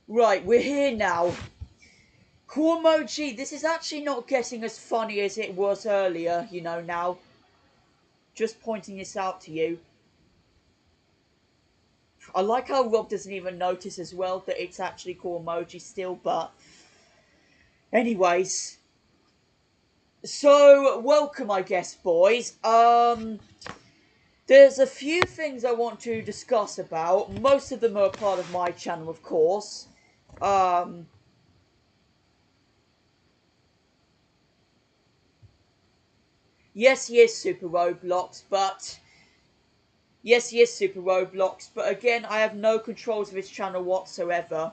Right, we're here now. Cool emoji, this is actually not getting as funny as it was earlier, you know, now. Just pointing this out to you. I like how Rob doesn't even notice as well that it's actually cool emoji still, but... Anyways. So, welcome, I guess, boys. There's a few things I want to discuss about. Most of them are part of my channel, of course. Um... Yes, he is Super Roblox, but... Yes, he is Super Roblox, but again, I have no controls of his channel whatsoever.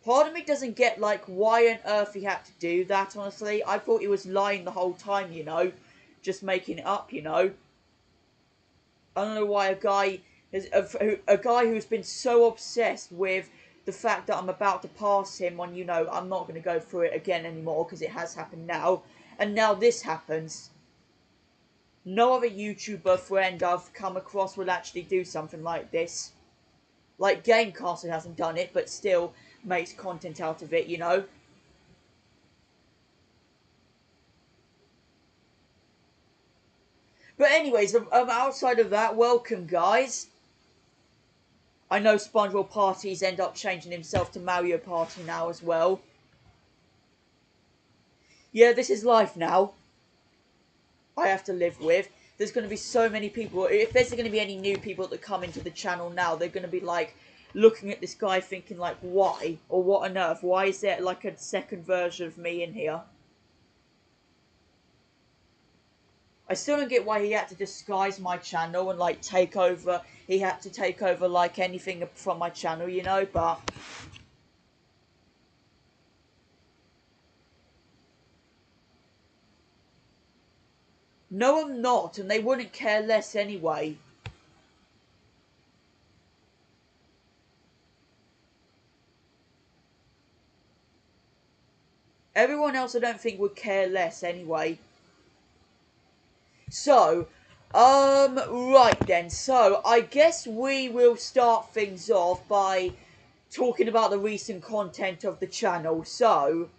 Part of me doesn't get, like, why on earth he had to do that, honestly. I thought he was lying the whole time, you know. Just making it up, you know. I don't know why a guy who's been so obsessed with the fact that I'm about to pass him on, you know, I'm not going to go through it again anymore because it has happened now. And now this happens. No other YouTuber friend I've come across will actually do something like this. Like, Gamecastle hasn't done it, but still makes content out of it, you know? But anyways, outside of that, welcome, guys. I know SpongeBob Parties end up changing himself to Mario Party now as well. Yeah, this is life now. I have to live with. There's going to be so many people. If there's going to be any new people that come into the channel now, they're going to be like looking at this guy thinking like, why? Or what on earth? Why is there like a second version of me in here? I still don't get why he had to disguise my channel and like take over. He had to take over like anything from my channel, you know, but... No, I'm not, and they wouldn't care less anyway. Everyone else I don't think would care less anyway. So, right then. So, I guess we will start things off by talking about the recent content of the channel. So,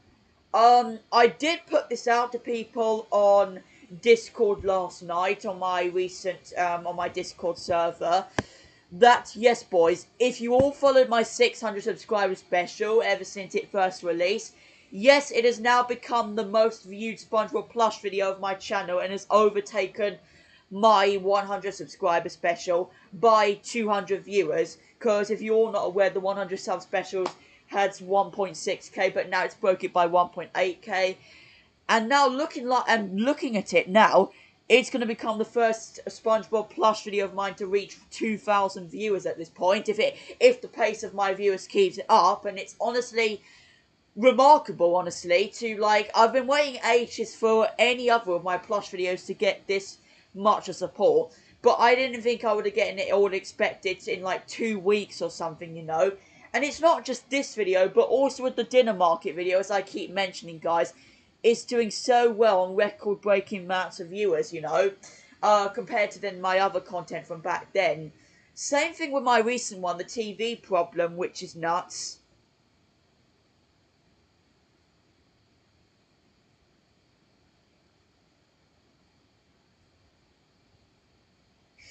I did put this out to people on Discord last night on my recent, on my Discord server. That, yes, boys, if you all followed my 600 subscriber special ever since it first released, yes, it has now become the most viewed SpongeBob plush video of my channel and has overtaken my 100 subscriber special by 200 viewers. Because if you're all not aware, the 100 sub specials had 1.6k, but now it's broke it by 1.8k. And now looking at it now, it's going to become the first SpongeBob plush video of mine to reach 2,000 viewers at this point. If the pace of my viewers keeps it up, and it's honestly remarkable, honestly, to like, I've been waiting ages for any other of my plush videos to get this much of support, but I didn't think I would have gotten it, or would expect it in like 2 weeks or something, you know. And it's not just this video, but also with the dinner market video, as I keep mentioning, guys. It's doing so well on record-breaking amounts of viewers, you know, compared to then my other content from back then. Same thing with my recent one, the TV problem, which is nuts.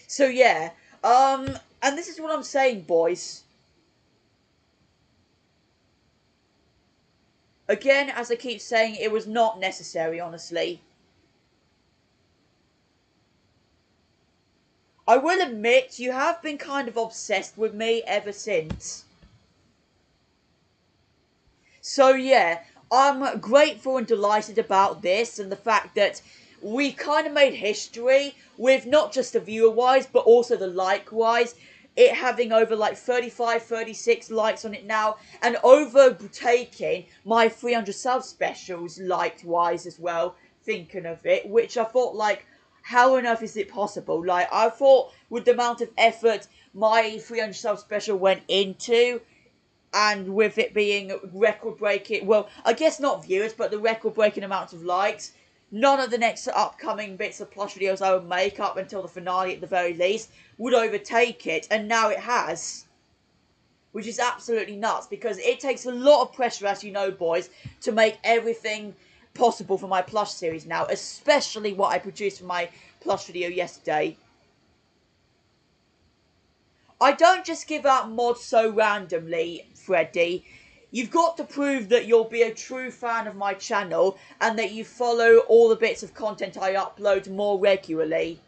So yeah, and this is what I'm saying, boys. Again, as I keep saying, it was not necessary, honestly. I will admit, you have been kind of obsessed with me ever since. So yeah, I'm grateful and delighted about this and the fact that we kind of made history with not just the viewer-wise, but also the like-wise. It having over like 35, 36 likes on it now, and overtaking my 300 sub specials liked-wise as well, thinking of it, which I thought like, how on earth is it possible? Like, I thought with the amount of effort my 300 sub special went into, and with it being record breaking, well, I guess not viewers, but the record breaking amount of likes, none of the next upcoming bits of plush videos I would make up until the finale at the very least would overtake it, and now it has. Which is absolutely nuts, because it takes a lot of pressure, as you know, boys, to make everything possible for my plush series now, especially what I produced for my plush video yesterday. I don't just give out mods so randomly, Freddy. You've got to prove that you'll be a true fan of my channel and that you follow all the bits of content I upload more regularly.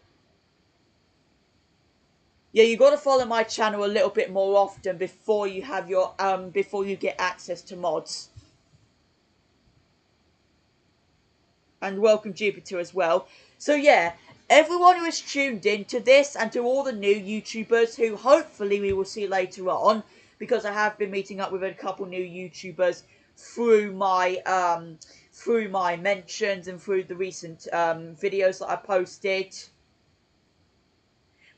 Yeah, you got to follow my channel a little bit more often before you have your before you get access to mods. And welcome Jupiter as well. So yeah, everyone who has tuned in to this, and to all the new YouTubers who hopefully we will see later on, because I have been meeting up with a couple new YouTubers through my mentions and through the recent videos that I posted.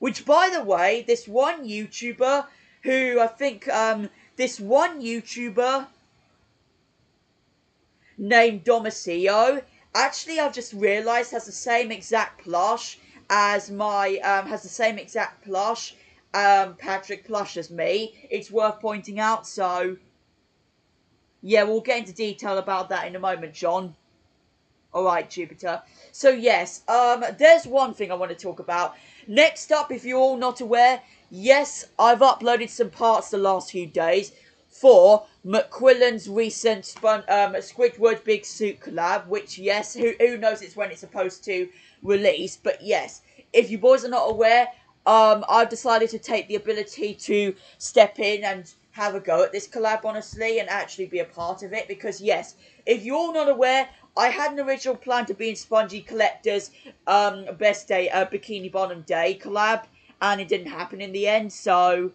Which, by the way, this one YouTuber who I think this one YouTuber named Domicio, actually I've just realised has the same exact plush as my Patrick plush as me. It's worth pointing out, so yeah, we'll get into detail about that in a moment, John. Alright, Jupiter. So yes, there's one thing I want to talk about. Next up, if you're all not aware, yes, I've uploaded some parts the last few days for McQuillan's recent Squidward Big Suit collab, which, yes, who knows it's when it's supposed to release, but yes, if you boys are not aware, I've decided to take the ability to step in and have a go at this collab, honestly, and actually be a part of it, because yes, if you're all not aware, I had an original plan to be in Spongy Collector's Best Day, Bikini Bottom Day collab, and it didn't happen in the end, so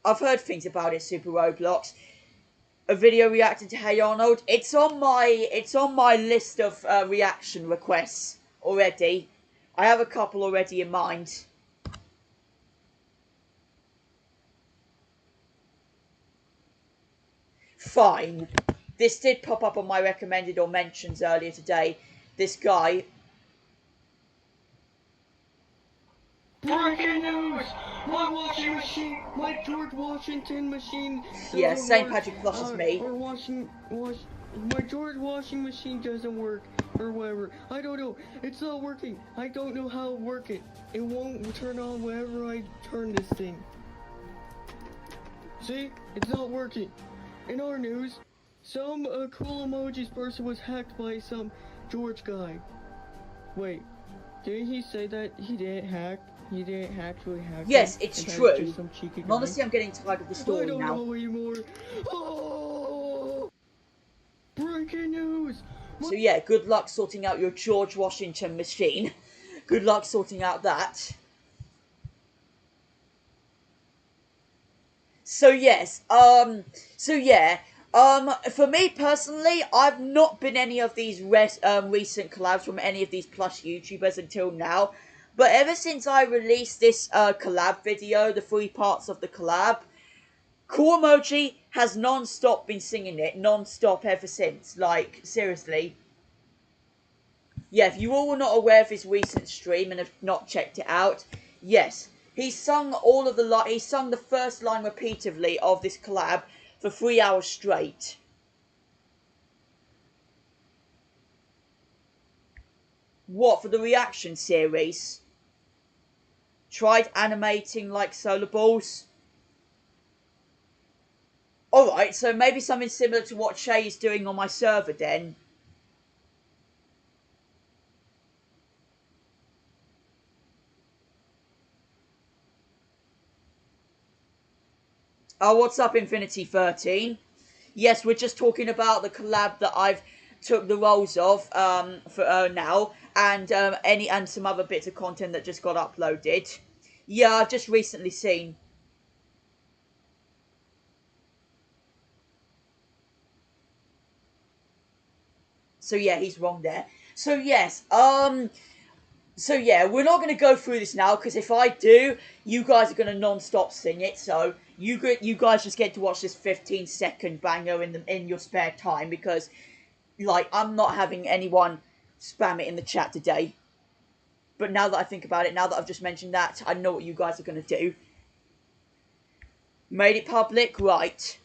I've heard things about it, Super Roblox. A video reacting to Hey Arnold. It's on my list of reaction requests already. I have a couple already in mind. Fine. This did pop up on my recommended or mentions earlier today. This guy. Breaking news! My washing machine, my George Washington machine Yeah, doesn't St. work. Patrick Plus as me. My George washing machine doesn't work, or whatever. I don't know. It's not working. I don't know how to work it. It won't turn on whenever I turn this thing. See? It's not working. In our news, some cool emojis person was hacked by some George guy. Wait, didn't he say that he didn't hack? He didn't actually hack. Yes, it's true. And honestly, I'm getting tired of the story now. I don't know anymore. Oh! Breaking news! So yeah, good luck sorting out your George Washington machine. Good luck sorting out that. So yes, for me personally, I've not been any of these recent collabs from any of these plush YouTubers until now. But ever since I released this collab video, the 3 parts of the collab, Cool Emoji has non-stop been singing it, non-stop ever since. Like, seriously. Yeah, if you all were not aware of his recent stream and have not checked it out, yes, he sung he sung the first line repeatedly of this collab for 3 hours straight. What, for the reaction series? Tried animating like solar balls? Alright, so maybe something similar to what Shay is doing on my server then. Oh, what's up, Infinity 13? Yes, we're just talking about the collab that I've took the roles of for now, and and some other bits of content that just got uploaded. Yeah, I've just recently seen. So yeah, he's wrong there. So yes, So yeah, we're not going to go through this now, because if I do, you guys are going to non-stop sing it, so you guys just get to watch this 15-second banger in your spare time, because, like, I'm not having anyone spam it in the chat today. But now that I think about it, now that I've just mentioned that, I know what you guys are going to do. Made it public? Right.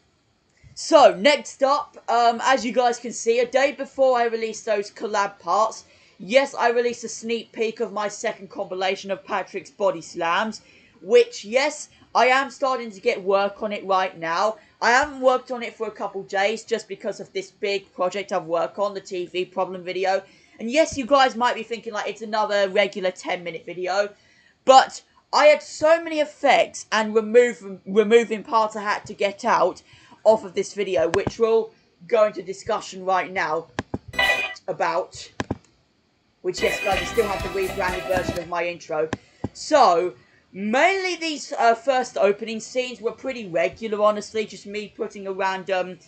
So, next up, as you guys can see, a day before I released those collab parts, yes, I released a sneak peek of my second compilation of Patrick's body slams, which, yes, I am starting to get work on it right now. I haven't worked on it for a couple days just because of this big project I've worked on, the TV problem video. And yes, you guys might be thinking like it's another regular 10-minute video, but I had so many effects and removing parts I had to get out off of this video, which we'll go into discussion right now about. Which, yes, guys, I still have the rebranded version of my intro. So, mainly these first opening scenes were pretty regular, honestly. Just me putting a random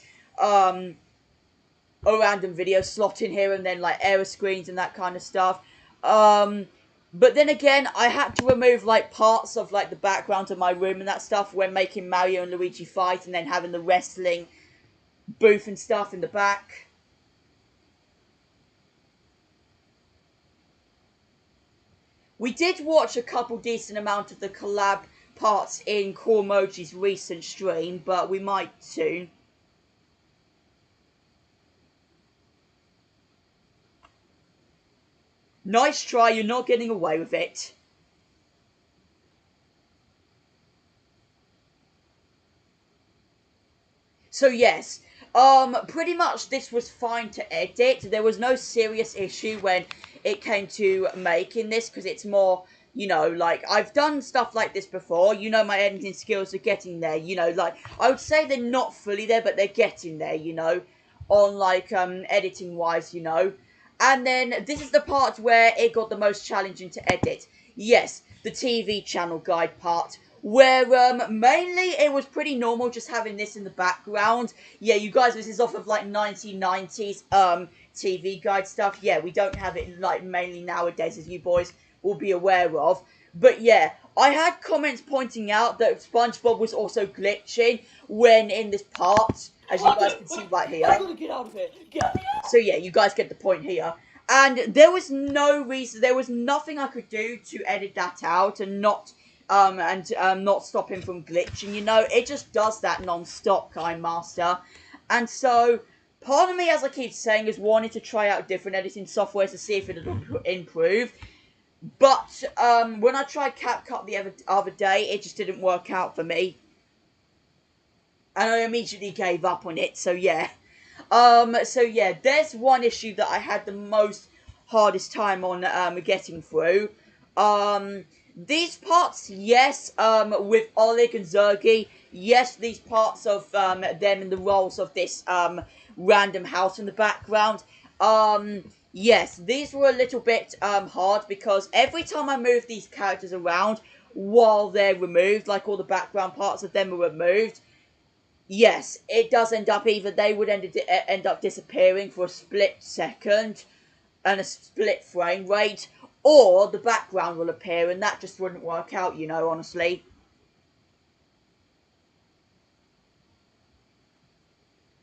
video slot in here and then, like, error screens and that kind of stuff. But then again, I had to remove, like, parts of, like, the background of my room and that stuff when making Mario and Luigi fight and then having the wrestling booth and stuff in the back. We did watch a couple decent amount of the collab parts in Coremoji's recent stream, but we might soon. Nice try, you're not getting away with it. So yes, pretty much this was fine to edit. There was no serious issue when it came to making this, because it's more, you know, like, I've done stuff like this before. You know, my editing skills are getting there, you know, like, I would say they're not fully there, but they're getting there, you know, on, like, editing wise, you know. And then this is the part where it got the most challenging to edit. Yes, the TV channel guide part, where mainly it was pretty normal just having this in the background. Yeah, you guys, this is off of like 1990s TV guide stuff. Yeah, we don't have it like mainly nowadays, as you boys will be aware of. But yeah, I had comments pointing out that SpongeBob was also glitching when in this part, as you guys can see right here. I'm gonna get out of it. So yeah, you guys get the point here. And there was no reason, there was nothing I could do to edit that out and not stop him from glitching, you know. It just does that non-stop, KineMaster. And so, part of me, as I keep saying, is wanting to try out different editing software to see if it'll improve. But, when I tried CapCut the other day, it just didn't work out for me. And I immediately gave up on it, so yeah. So yeah, there's one issue that I had the most hardest time on getting through. These parts, yes, with Oleg and Zergy, yes, these parts of them in the roles of this random house in the background, yes, these were a little bit hard, because every time I move these characters around while they're removed, like all the background parts of them are removed, yes, it does end up either they would end up disappearing for a split second and a split frame rate, or the background will appear, and that just wouldn't work out, you know, honestly.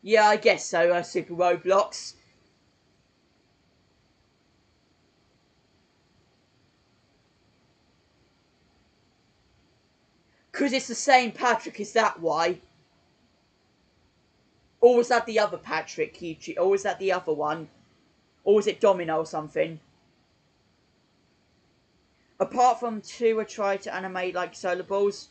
Yeah, I guess so, Super Roblox. Because it's the same Patrick, is that why? Or was that the other Patrick, YouTube? Or was that the other one? Or was it Domino or something? Apart from two, I tried to animate like solar balls.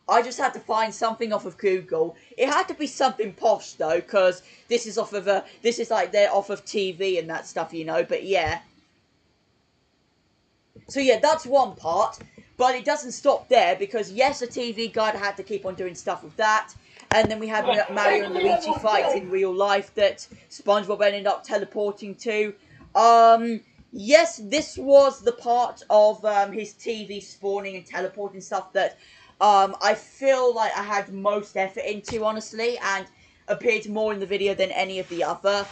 I just had to find something off of Google. It had to be something posh though, because this is off of this is like they're off of TV and that stuff, you know. But yeah. So yeah, that's one part. But it doesn't stop there, because yes, a TV guide, I had to keep on doing stuff with that. And then we had Mario and Luigi fights in real life that SpongeBob ended up teleporting to. Yes, this was the part of his TV spawning and teleporting stuff that I feel like I had most effort into, honestly. And appeared more in the video than any of the other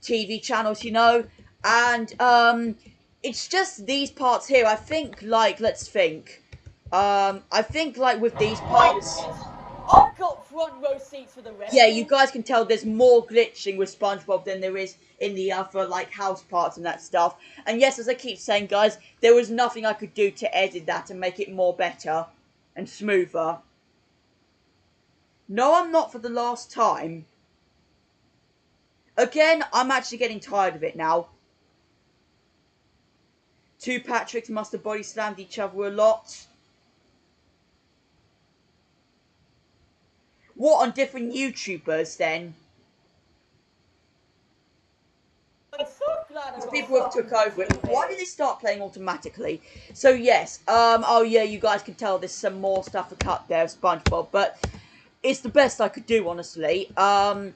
TV channels, you know. And it's just these parts here. I think, like, let's think. I think, like, with these parts, I've got front row seats for the rest. yeah, you guys can tell there's more glitching with SpongeBob than there is in the other, like, house parts and that stuff. And yes, as I keep saying, guys, there was nothing I could do to edit that and make it more better and smoother. No, I'm not for the last time. Again, I'm actually getting tired of it now. Two Patricks must have body slammed each other a lot. What, on different YouTubers then? I'm so glad I got People have took over it. Why did they start playing automatically? So yes, oh yeah, you guys can tell there's some more stuff to cut there of SpongeBob, but it's the best I could do, honestly. Yeah,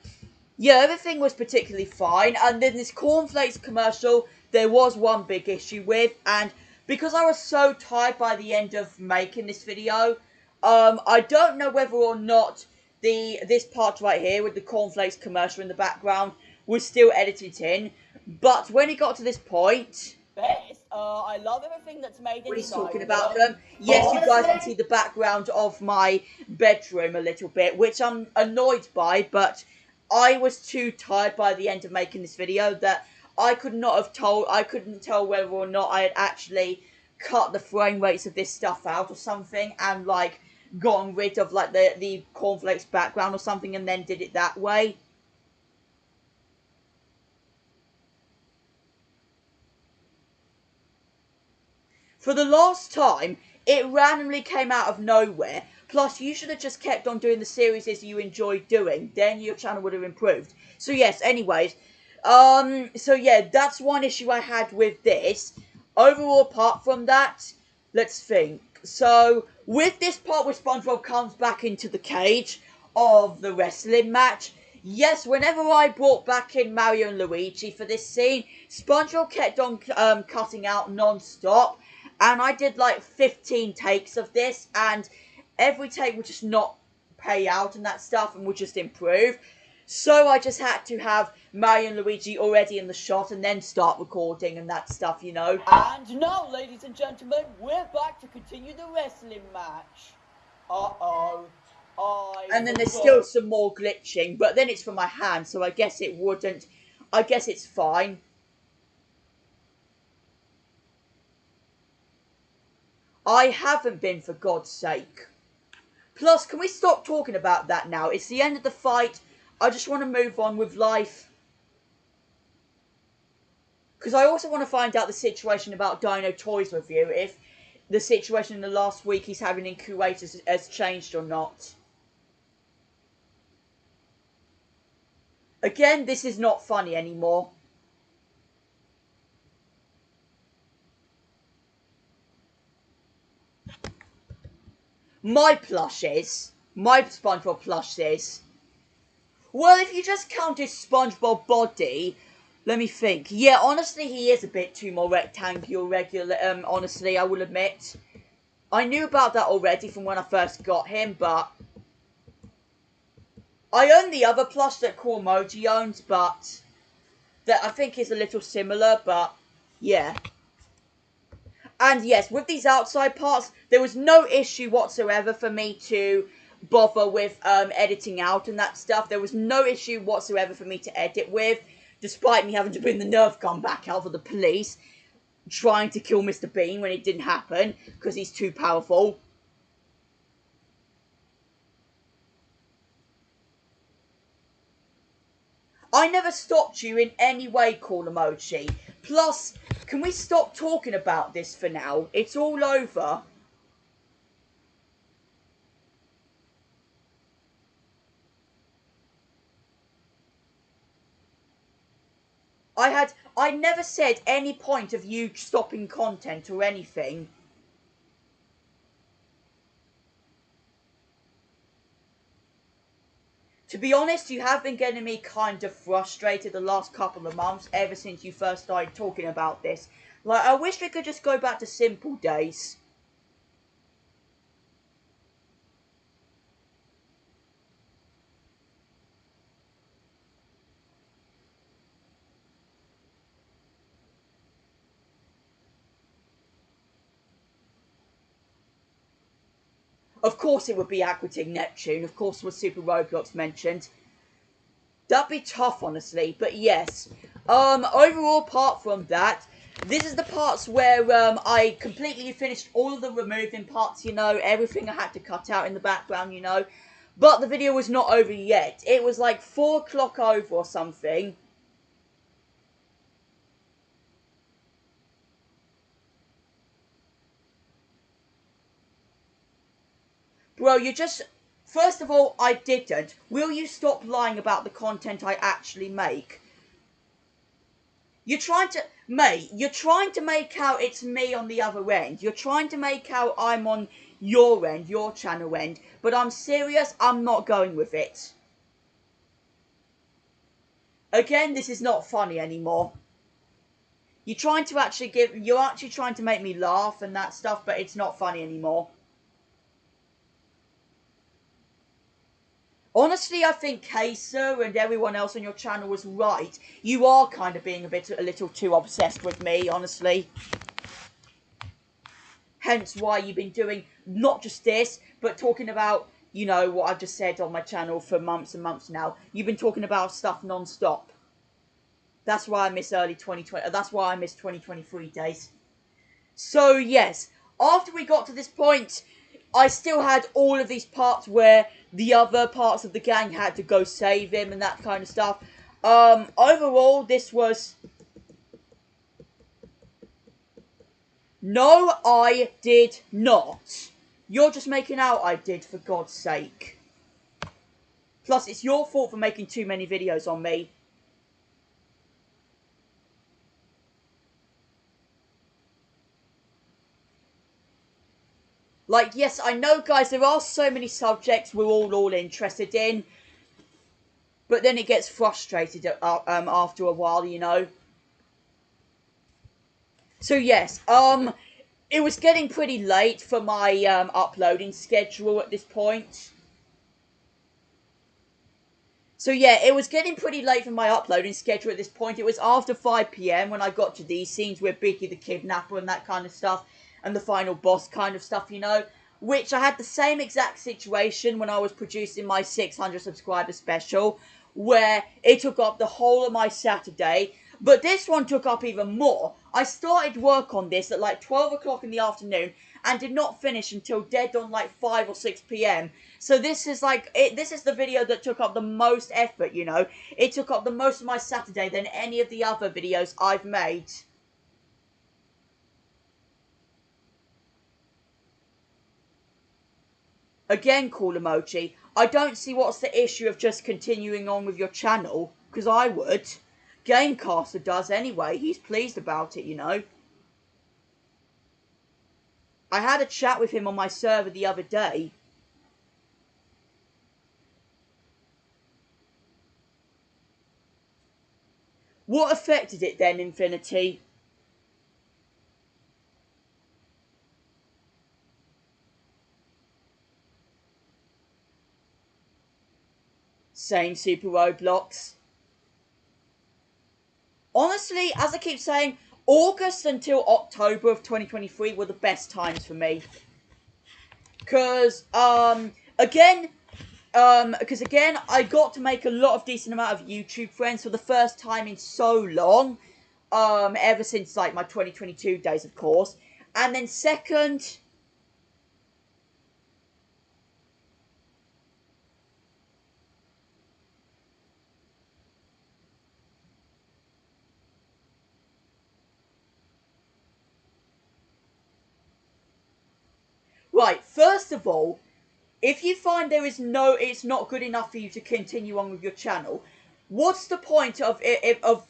everything was particularly fine, and then this cornflakes commercial, there was one big issue with, and because I was so tired by the end of making this video, I don't know whether or not this part right here with the cornflakes commercial in the background was still edited in, but when it got to this point, best. I love everything that's made inside. what he's talking about them. Yes, you guys can see the background of my bedroom a little bit, which I'm annoyed by, but I was too tired by the end of making this video that I couldn't tell whether or not I had actually cut the frame rates of this stuff out or something and, like, gotten rid of, like, the cornflakes background or something and then did it that way. For the last time, it randomly came out of nowhere. Plus, you should have just kept on doing the series as you enjoyed doing. Then your channel would have improved. So yes, anyways. So yeah, that's one issue I had with this. Overall, apart from that, let's think. So, with this part where SpongeBob comes back into the cage of the wrestling match, yes, whenever I brought back in Mario and Luigi for this scene, SpongeBob kept on cutting out non-stop. And I did like 15 takes of this, and every take would just not pay out and that stuff and would just improve. So I just had to have Mario and Luigi already in the shot and then start recording and that stuff, you know. And now, ladies and gentlemen, we're back to continue the wrestling match. And then there's still some more glitching, but then it's for my hand, so I guess it wouldn't. I guess it's fine. I haven't been, for God's sake. Plus, can we stop talking about that now? It's the end of the fight. I just want to move on with life. Because I also want to find out the situation about Dino Toys Review. If the situation in the last week he's having in Kuwait has changed or not. Again, this is not funny anymore. My SpongeBob plushes. Well, if you just count his SpongeBob body, let me think. Yeah, honestly, he is a bit too more rectangular, regular, honestly, I will admit. I knew about that already from when I first got him, but I own the other plush that Cool Emoji owns, but that I think is a little similar, but yeah. And yes, with these outside parts, there was no issue whatsoever for me to bother with editing out and that stuff. There was no issue whatsoever for me to edit with, despite me having to bring the Nerf gun back out for the police, trying to kill Mr. Bean when it didn't happen, because he's too powerful. I never stopped you in any way, Cool Emoji. Plus, can we stop talking about this for now? It's all over. I never said any point of you stopping content or anything. To be honest, you have been getting me kind of frustrated the last couple of months, ever since you first started talking about this. Like, I wish we could just go back to simple days. Of course it would be Aqua Teen Neptune. Of course was Super Roblox mentioned. That'd be tough, honestly. But yes. Overall, apart from that, this is the parts where I completely finished all of the removing parts, you know. Everything I had to cut out in the background, you know. But the video was not over yet. It was like 4 o'clock over or something. Bro, you just... First of all, I didn't. Will you stop lying about the content I actually make? You're trying to... Mate, you're trying to make out it's me on the other end. You're trying to make out I'm on your end, your channel end. But I'm serious, I'm not going with it. Again, this is not funny anymore. You're actually trying to make me laugh and that stuff, but it's not funny anymore. Honestly, I think Kaser and everyone else on your channel was right. You are kind of being a little too obsessed with me, honestly. Hence why you've been doing not just this, but talking about, you know, what I've just said on my channel for months and months now. You've been talking about stuff non-stop. That's why I miss early 2020. That's why I miss 2023 days. So, yes. After we got to this point, I still had all of these parts where the other parts of the gang had to go save him and that kind of stuff. Overall, this was... No, I did not. You're just making out I did, for God's sake. Plus, it's your fault for making too many videos on me. Like, yes, I know, guys, there are so many subjects we're all interested in. But then it gets frustrated after a while, you know. So, yes, it was getting pretty late for my uploading schedule at this point. So, yeah, it was getting pretty late for my uploading schedule at this point. It was after 5 PM when I got to these scenes with Biggie the Kidnapper and that kind of stuff. And the final boss kind of stuff, you know. Which I had the same exact situation when I was producing my 600 subscriber special. Where it took up the whole of my Saturday. But this one took up even more. I started work on this at like 12 o'clock in the afternoon. And did not finish until dead on like 5 or 6 PM. So this is like, this is the video that took up the most effort, you know. It took up the most of my Saturday than any of the other videos I've made. Again, cool emoji. I don't see what's the issue of just continuing on with your channel. Because I would. Gamecaster does anyway. He's pleased about it, you know. I had a chat with him on my server the other day. What affected it then, Infinity? Same Super Roblox. Honestly, as I keep saying, August until October of 2023 were the best times for me. Because, again, I got to make a lot of decent amount of YouTube friends for the first time in so long. Ever since, like, my 2022 days, of course. And then second... Right, first of all, if you find it's not good enough for you to continue on with your channel, what's the point of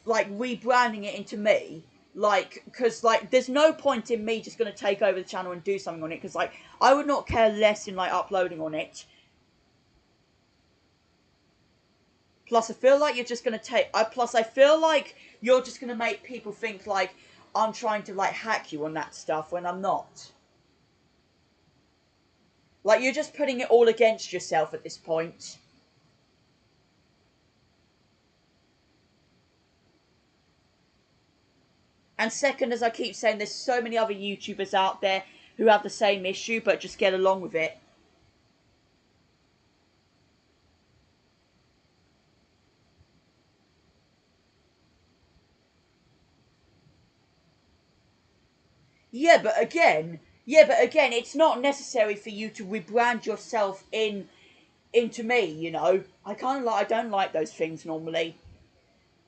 like rebranding it into me? Like, because like there's no point in me just going to take over the channel and do something on it, because like I would not care less in like uploading on it. Plus, I feel like you're just going to I feel like you're just going to make people think like I'm trying to like hack you on that stuff when I'm not. Like, you're just putting it all against yourself at this point. And second, as I keep saying, there's so many other YouTubers out there who have the same issue, but just get along with it. Yeah, but again, it's not necessary for you to rebrand yourself into me. You know, I don't like those things normally.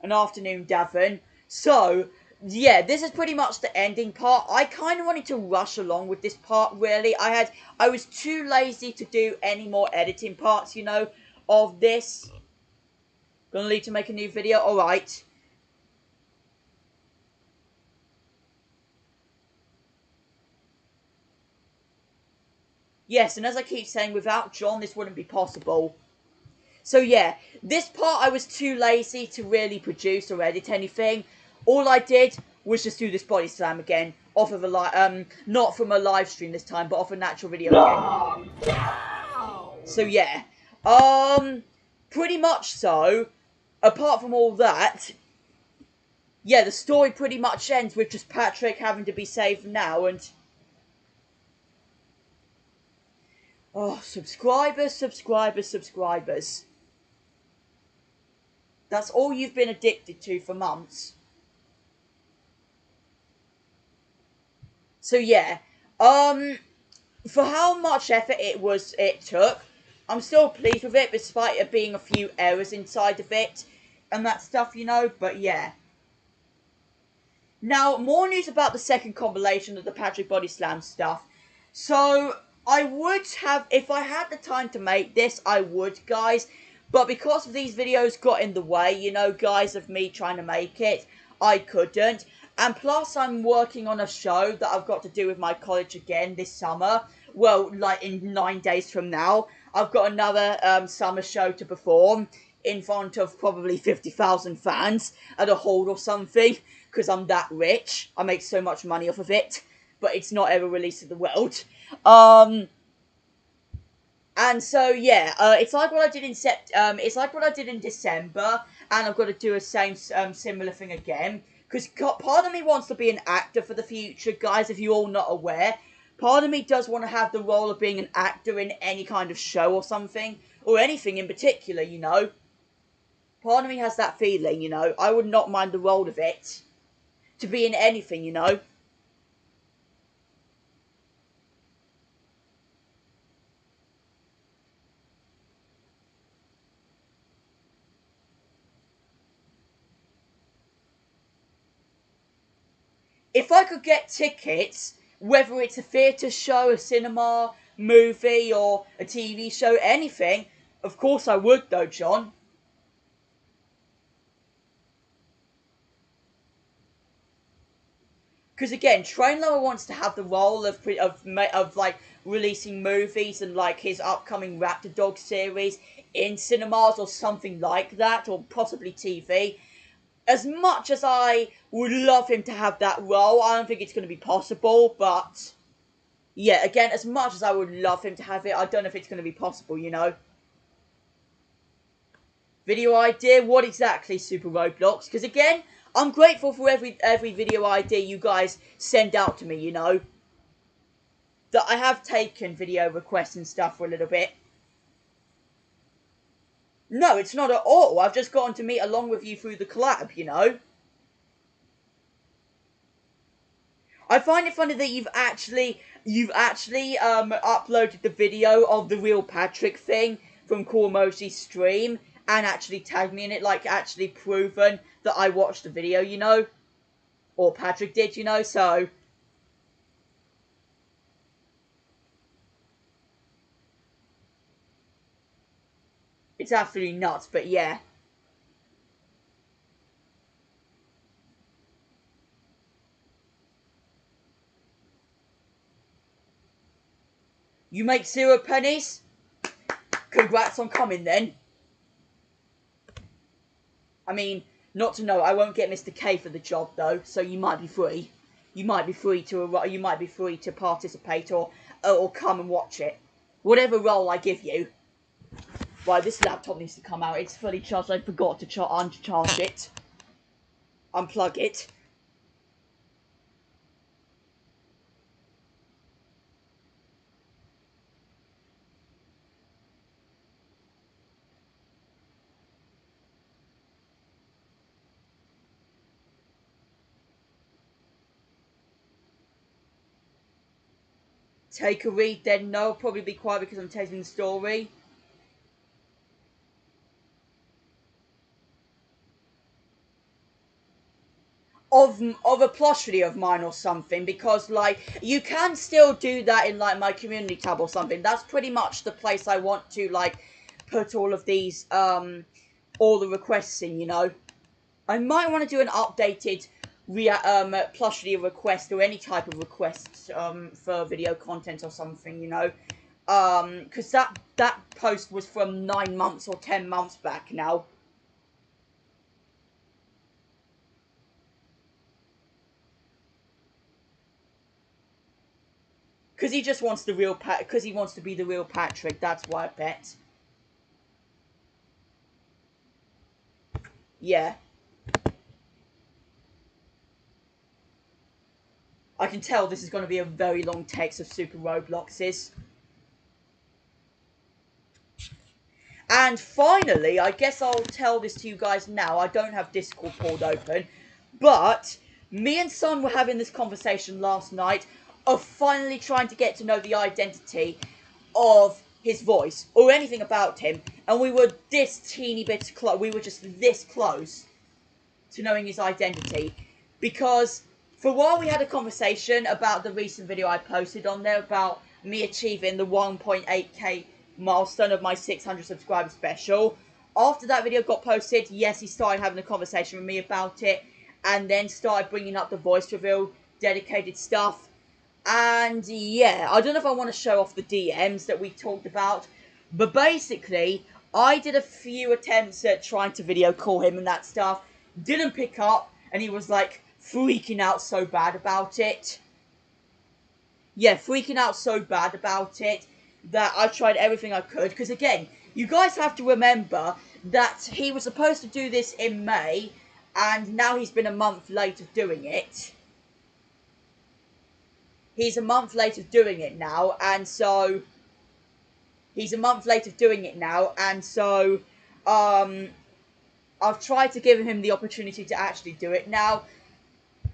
An afternoon, Davin. So, yeah, this is pretty much the ending part. I kind of wanted to rush along with this part, really. I was too lazy to do any more editing parts, you know, of this. Gonna leave to make a new video? Alright. Yes, and as I keep saying, without John, this wouldn't be possible. So yeah, this part I was too lazy to really produce or edit anything. All I did was just do this body slam again, off of a not from a live stream this time, but off a natural video again. So yeah, pretty much so. Apart from all that, yeah, the story pretty much ends with just Patrick having to be saved now, and oh, subscribers. That's all you've been addicted to for months. So yeah, for how much effort it took, I'm still pleased with it, despite there being a few errors inside of it and that stuff, you know. But yeah. Now, more news about the second compilation of the Patrick Body Slam stuff. So, I would have, if I had the time to make this, I would, guys. But because these videos got in the way, you know, guys, of me trying to make it, I couldn't. And plus, I'm working on a show that I've got to do with my college again this summer. Well, like in 9 days from now. I've got another summer show to perform in front of probably 50,000 fans at a hall or something, because I'm that rich. I make so much money off of it, but it's not ever released to the world. And so yeah, it's like what I did in it's like what I did in December, and I've got to do a similar thing again. Because part of me wants to be an actor for the future, guys. If you're all not aware, part of me does want to have the role of being an actor in any kind of show or something, or anything in particular. You know, part of me has that feeling. You know, I would not mind the role of it to be in anything. You know. If I could get tickets, whether it's a theatre show, a cinema, movie, or a TV show, anything, of course I would though, John. Because again, Trainlower wants to have the role of like releasing movies and like his upcoming Raptor Dog series in cinemas or something like that, or possibly TV. As much as I would love him to have that role, I don't think it's going to be possible, but yeah, again, as much as I would love him to have it, I don't know if it's going to be possible, you know. Video idea? What exactly, Super Roblox? Because again, I'm grateful for every video idea you guys send out to me, you know. That I have taken video requests and stuff for a little bit. No, it's not at all. I've just gotten to meet along with you through the collab, you know. I find it funny that you've actually uploaded the video of the real Patrick thing from Cool Emoji's stream and actually tagged me in it, like actually proven that I watched the video, you know, or Patrick did, you know. So it's absolutely nuts, but yeah. You make 0 pennies? Congrats on coming then. I mean, not to know, I won't get Mr. K for the job though, so you might be free. You might be free to participate or come and watch it. Whatever role I give you. Right, this laptop needs to come out. It's fully charged. I forgot to uncharge it. Unplug it. Take a read then. No, I'll probably be quiet because I'm telling the story. Of a plush video of mine or something, because like you can still do that in like my community tab or something. That's pretty much the place I want to like put all of these all the requests in, you know. I might want to do an updated plush video request or any type of requests for video content or something, you know. Because that post was from 9 months or 10 months back now. Because he just wants the real because he wants to be the real Patrick. That's why I bet. Yeah. I can tell this is going to be a very long text of Super Robloxes. And finally, I guess I'll tell this to you guys now. I don't have Discord pulled open. But me and Son were having this conversation last night of finally trying to get to know the identity of his voice or anything about him. And we were this teeny bit close. We were just this close to knowing his identity. Because for a while we had a conversation about the recent video I posted on there about me achieving the 1.8k milestone of my 600 subscriber special. After that video got posted, yes, he started having a conversation with me about it, and then started bringing up the voice reveal dedicated stuff. And yeah, I don't know if I want to show off the DMs that we talked about, but basically I did a few attempts at trying to video call him and that stuff, didn't pick up, and he was like freaking out so bad about it. Yeah, freaking out so bad about it that I tried everything I could. Because again, you guys have to remember that he was supposed to do this in May, and now he's been a month late of doing it. He's a month late of doing it now, and so... I've tried to give him the opportunity to actually do it now.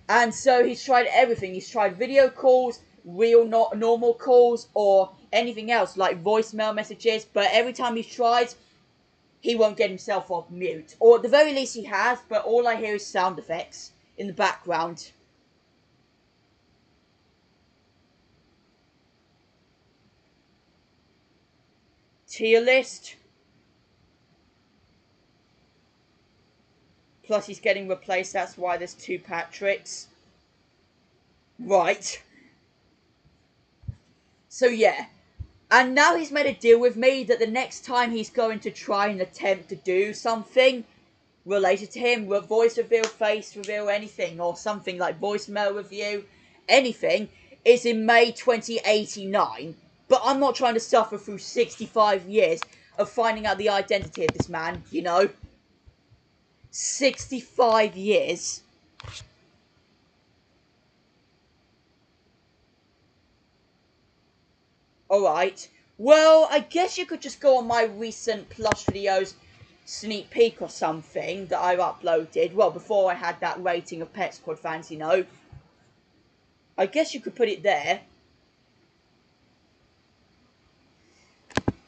And so he's tried everything. He's tried video calls, real normal calls, or anything else like voicemail messages. But every time he tries, he won't get himself off mute. Or at the very least he has, but all I hear is sound effects in the background. Tier list. Plus he's getting replaced, that's why there's 2 Patricks. Right. So yeah. And now he's made a deal with me that the next time he's going to try and attempt to do something related to him, voice reveal, face reveal, anything, or something like voicemail review, anything, is in May 2089. But I'm not trying to suffer through 65 years of finding out the identity of this man, you know? 65 years. Alright. Well, I guess you could just go on my recent plush videos sneak peek or something that I've uploaded. Well, before I had that rating of Pet Squad fans, you know. I guess you could put it there.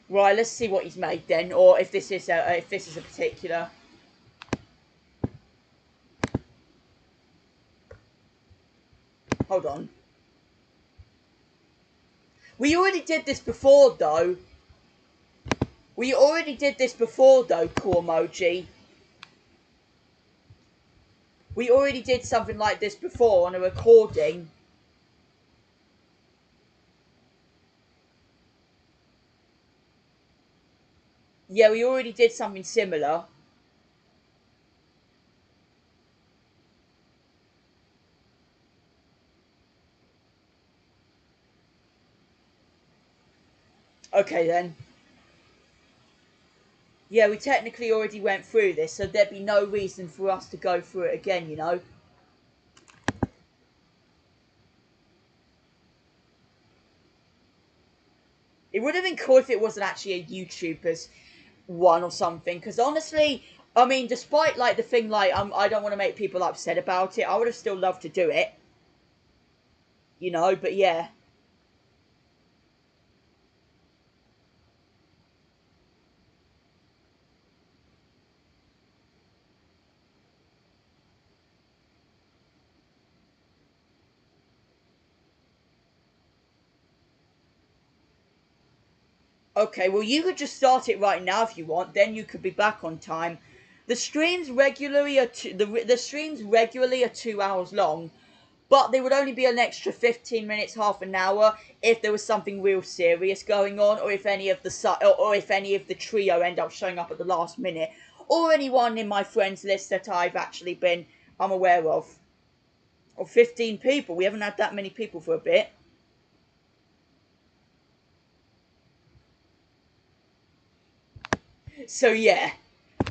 Right, let's see what he's made then, or if this is a particular. Hold on. We already did this before, though. Cool emoji. We already did something like this before on a recording. Yeah, we already did something similar. Okay, then. Yeah, we technically already went through this, so there'd be no reason for us to go through it again, you know? It would have been cool if it wasn't actually a YouTuber's one or something, because honestly, I mean, despite, like, the thing, like, I don't want to make people upset about it, I would have still loved to do it. You know, but yeah. Okay, well, you could just start it right now if you want. Then you could be back on time. The streams regularly are the streams regularly are 2 hours long, but they would only be an extra 15 minutes, half an hour if there was something real serious going on, or if any of the trio end up showing up at the last minute, or anyone in my friends list that I've actually been unaware of. Or 15 people. We haven't had that many people for a bit. So yeah.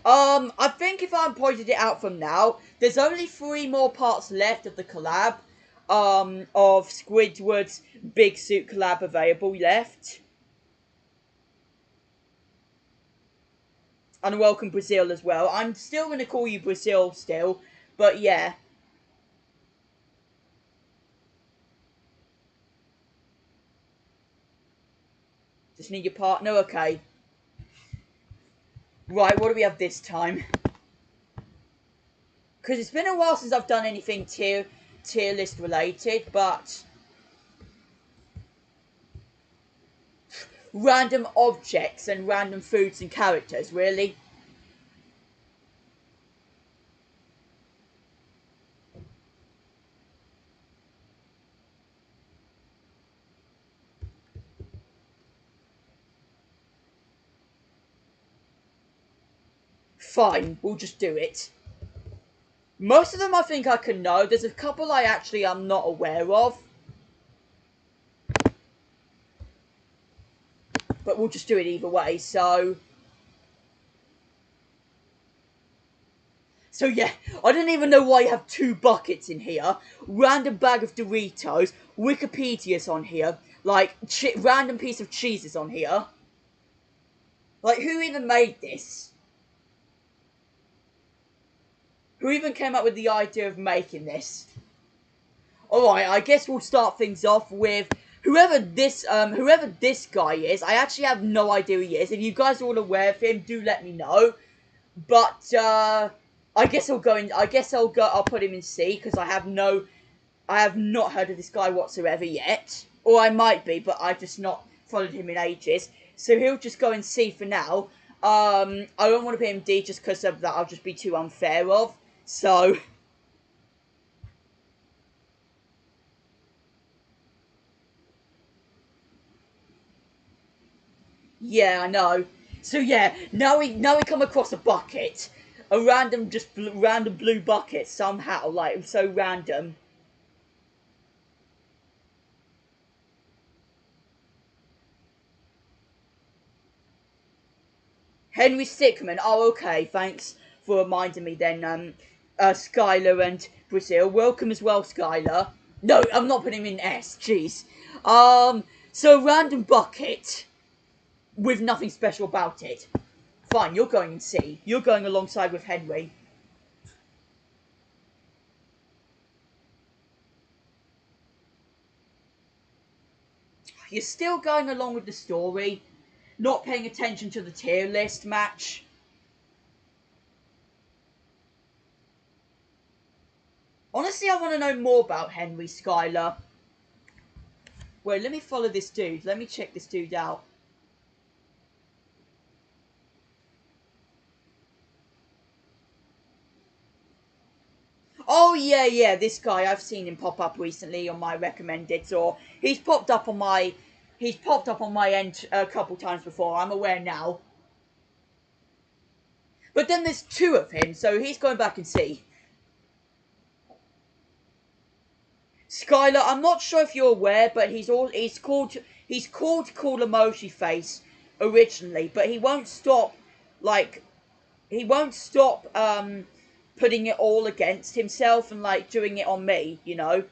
I think if I pointed it out from now, there's only 3 more parts left of the collab. Of Squidward's Big Suit collab available left. And welcome Brazil as well. I'm still going to call you Brazil still, but yeah. Just need your partner, okay. Right, what do we have this time? Because it's been a while since I've done anything tier list related, but random objects and random foods and characters, really? Fine, we'll just do it. Most of them I think I can know. There's a couple I actually am not aware of. But we'll just do it either way, so yeah, I don't even know why you have 2 buckets in here. Random bag of Doritos. Wikipedia's on here. Like, random piece of cheese is on here. Like, who even made this? Who even came up with the idea of making this? Alright, I guess we'll start things off with whoever this guy is. I actually have no idea who he is. If you guys are all aware of him, do let me know. But, I guess I'll put him in C, because I have not heard of this guy whatsoever yet. Or I might be, but I've just not followed him in ages. So he'll just go in C for now. I don't want to put him D just because of that. I'll just be too unfair of. So yeah, I know. So yeah, now we come across a bucket. A random blue bucket somehow, like, so random. Henry Stickman. Oh, okay. Thanks for reminding me then, Skylar and Brazil. Welcome as well, Skylar. No, I'm not putting him in S. Jeez. So random bucket with nothing special about it. Fine, you're going in C. You're going alongside with Henry. You're still going along with the story, not paying attention to the tier list match. Honestly, I want to know more about Henry, Skylar. Wait, let me follow this dude. Let me check this dude out. Oh, yeah, this guy. I've seen him pop up recently on my recommended, or he's popped up on my end a couple times before. I'm aware now. But then there's 2 of him, so he's going back and see. Skylar, I'm not sure if you're aware, but he's called Cool Emoji Face originally, but he won't stop putting it all against himself and, like, doing it on me, you know?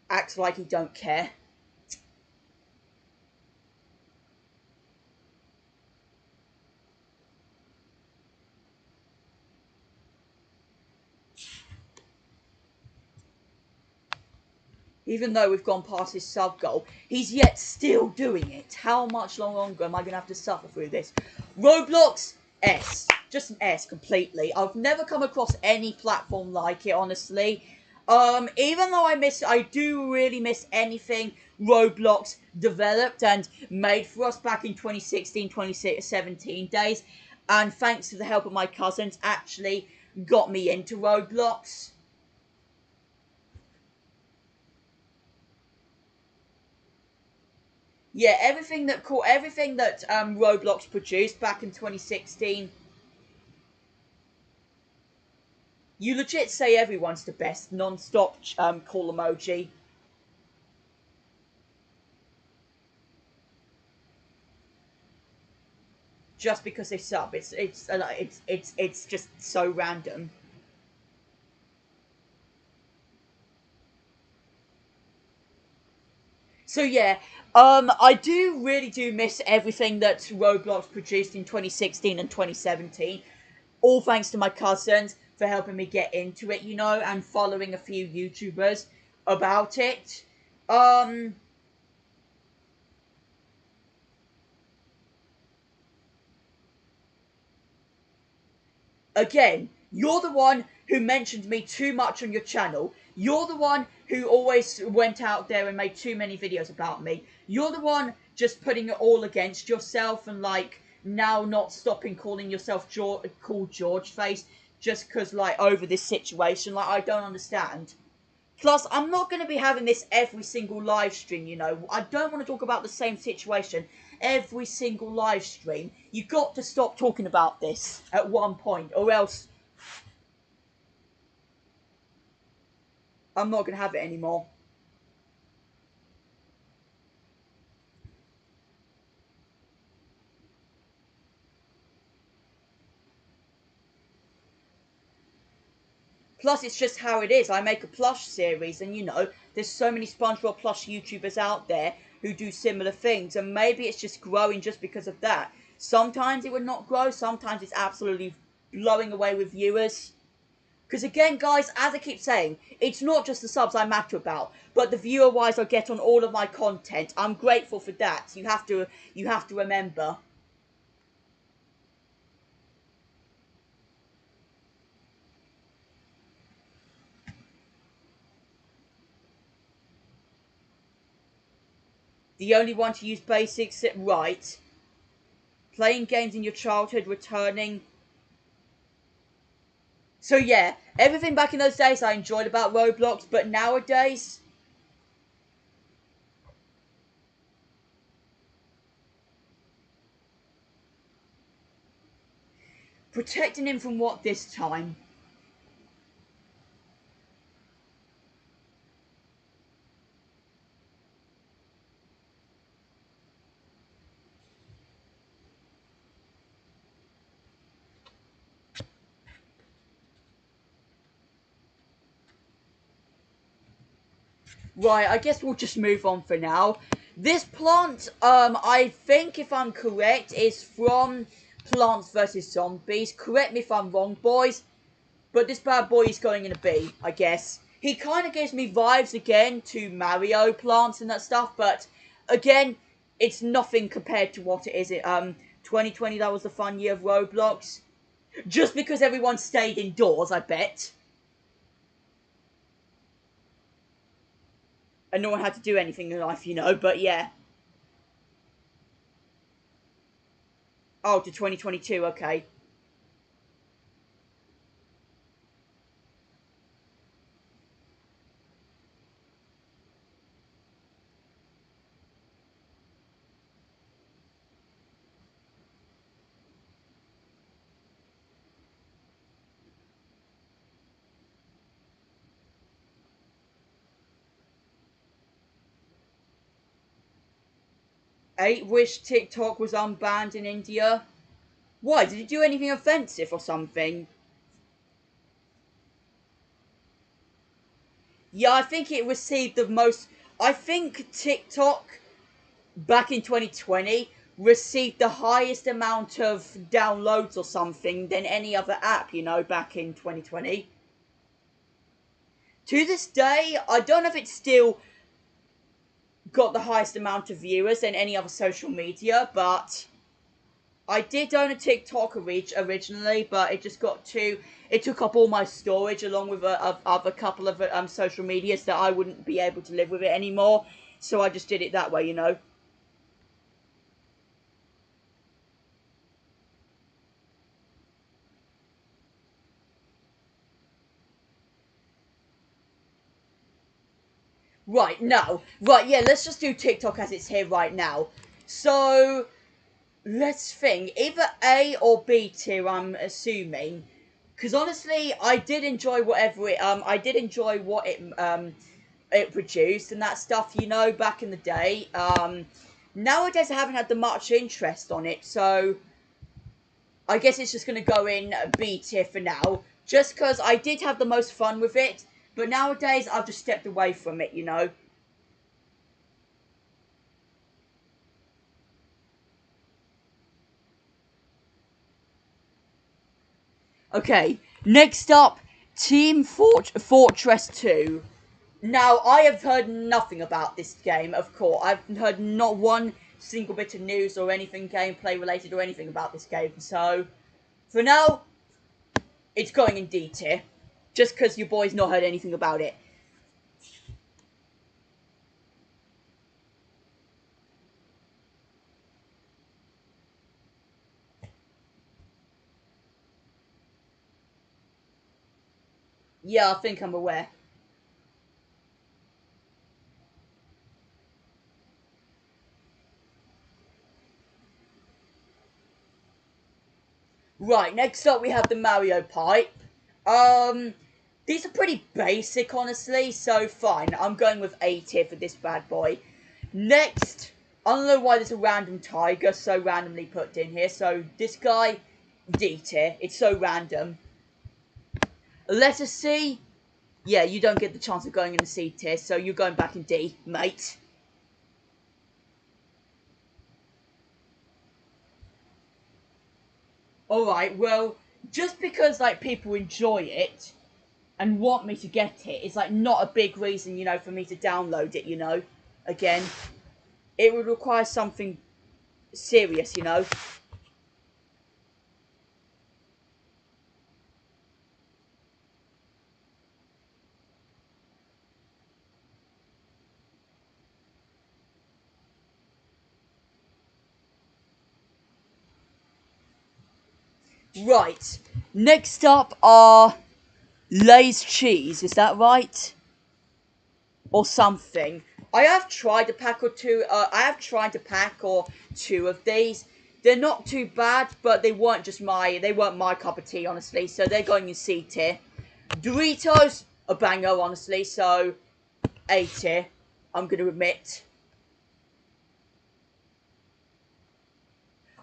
Acts like he don't care. Even though we've gone past his sub goal, he's yet still doing it. How much longer am I going to have to suffer through this? Roblox, S. Just an S completely. I've never come across any platform like it, honestly. Even though I do really miss anything Roblox developed and made for us back in 2016, 2017 days, and thanks to the help of my cousins, actually got me into Roblox. Yeah, everything that Roblox produced back in 2016. You legit say everyone's the best non-stop call emoji. Just because they sub, it's just so random. So yeah, I really do miss everything that Roblox produced in 2016 and 2017. All thanks to my cousins for helping me get into it, and following a few YouTubers about it. Again, you're the one who mentioned me too much on your channel. You're the one who always went out there and made too many videos about me. You're the one just putting it all against yourself and now not stopping calling yourself Cool George Face just because over this situation. I don't understand. Plus, I'm not going to be having this every single live stream, I don't want to talk about the same situation every single live stream. You got to stop talking about this at one point, or else I'm not going to have it anymore. Plus, it's just how it is. I make a plush series, and there's so many SpongeBob plush YouTubers out there who do similar things, and maybe it's just growing just because of that. Sometimes it would not grow, sometimes it's absolutely blowing away with viewers. Because again, guys, as I keep saying, it's not just the subs I matter about, but the viewer-wise I get on all of my content. I'm grateful for that. You have to remember. The only one to use basics right. Playing games in your childhood, returning. So yeah, everything back in those days I enjoyed about Roblox, but nowadays, protecting him from what this time? Right, I guess we'll just move on for now. This plant, I think if I'm correct, is from Plants vs. Zombies. Correct me if I'm wrong, boys. But this bad boy is going in a B, I guess. He kind of gives me vibes again to Mario plants and that stuff, but again, it's nothing compared to what it is. 2020, that was the fun year of Roblox. Just because everyone stayed indoors, I bet. And no one had to do anything in life, but yeah. Oh, to 2022, okay. Eight wish TikTok was unbanned in India. Why? Did it do anything offensive or something? Yeah, I think it received the most. I think TikTok back in 2020 received the highest amount of downloads or something than any other app, back in 2020. To this day, I don't know if it's still got the highest amount of viewers than any other social media, but I did own a TikTok originally, but it just got too. It took up all my storage along with a couple of social medias that I wouldn't be able to live with it anymore. So I just did it that way, you know. Right, now. Right, yeah, let's just do TikTok as it's here right now. So, let's think. Either A or B tier, I'm assuming. Because honestly, I did enjoy I did enjoy what it produced and that stuff, you know, back in the day. Nowadays I haven't had the much interest on it, so I guess it's just going to go in B tier for now. Just because I did have the most fun with it, but nowadays I've just stepped away from it, you know. Okay, next up, Fortress 2. Now, I have heard nothing about this game, of course. I've heard not one single bit of news or anything gameplay related or anything about this game. So, for now, it's going in D tier. Just because your boy's not heard anything about it. Yeah, I think I'm aware. Right, next up we have the Mario Pipe. These are pretty basic, honestly, so fine. I'm going with A tier for this bad boy. Next, I don't know why there's a random tiger so randomly put in here, so this guy, D tier. It's so random. Letter C, yeah, you don't get the chance of going in the C tier, so you're going back in D, mate. Alright, well, just because, like, people enjoy it and want me to get it, it's, like, not a big reason, you know, for me to download it, you know? Again, it would require something serious, you know? Right, next up are Lay's cheese, is that right? Or something. I have tried a pack or two. I have tried a pack or two of these. They're not too bad, but they weren't my cup of tea, honestly. So they're going in C tier. Doritos, a banger, honestly. So A tier, I'm gonna admit.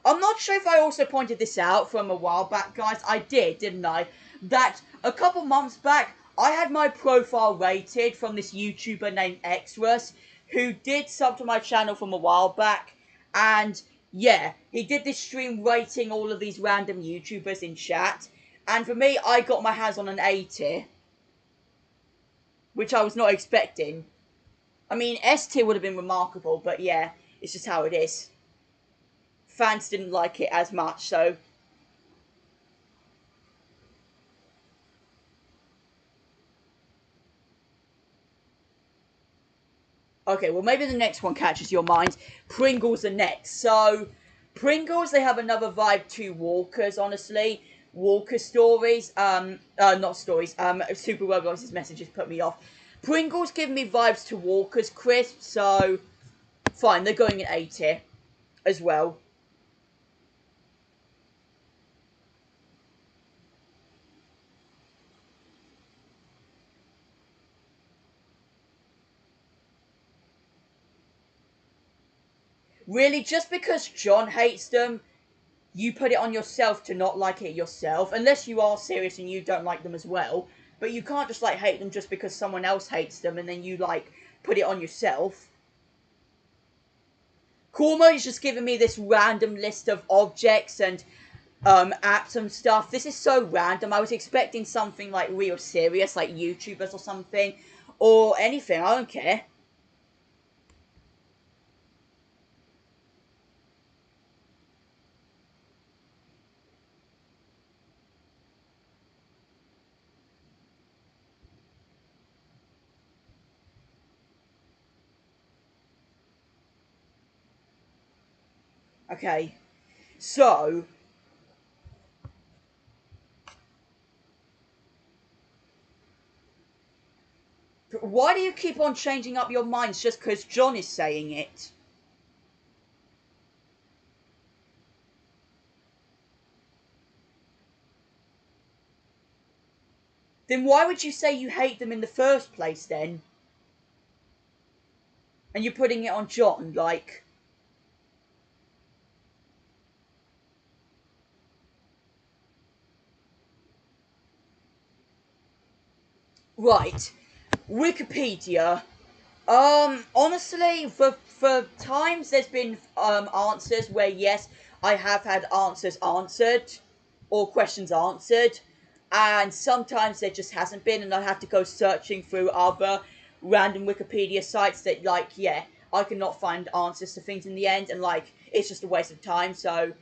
I'm not sure if I also pointed this out from a while back, guys. I did, didn't I? That a couple months back, I had my profile rated from this YouTuber named Xrus, who did sub to my channel from a while back. And yeah, he did this stream rating all of these random YouTubers in chat. And for me, I got my hands on an A tier, which I was not expecting. I mean, S tier would have been remarkable, but yeah, it's just how it is. Fans didn't like it as much, so okay, well, maybe the next one catches your mind. Pringles are next. So, Pringles, they have another vibe to Walkers, honestly. Walker stories, not stories, Super Roblox's messages put me off. Pringles give me vibes to Walker's crisp, so fine, they're going in A tier as well. Really, just because John hates them, you put it on yourself to not like it yourself, unless you are serious and you don't like them as well. But you can't just, like, hate them just because someone else hates them and then you, like, put it on yourself. Cormo is just giving me this random list of objects and apps and stuff. This is so random. I was expecting something, like, real serious, like YouTubers or something. Or anything. I don't care. Okay. So... why do you keep on changing up your minds just because John is saying it? Then why would you say you hate them in the first place then? And you're putting it on John, like... right. Wikipedia. Honestly, for times there's been answers where yes, I have had answers answered or questions answered, and sometimes there just hasn't been, and I have to go searching through other random Wikipedia sites that, like, yeah, I cannot find answers to things in the end, and like it's just a waste of time. So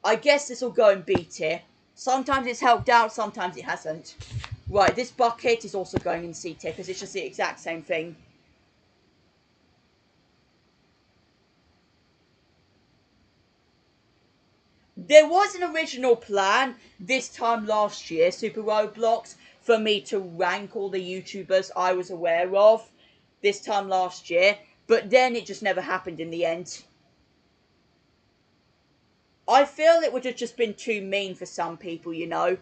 I guess this will go in B tier. Sometimes it's helped out, sometimes it hasn't. Right, this bucket is also going in C tier because it's just the exact same thing. There was an original plan this time last year, Super Roblox, for me to rank all the YouTubers I was aware of this time last year, but then it just never happened in the end. I feel it would have just been too mean for some people, you know.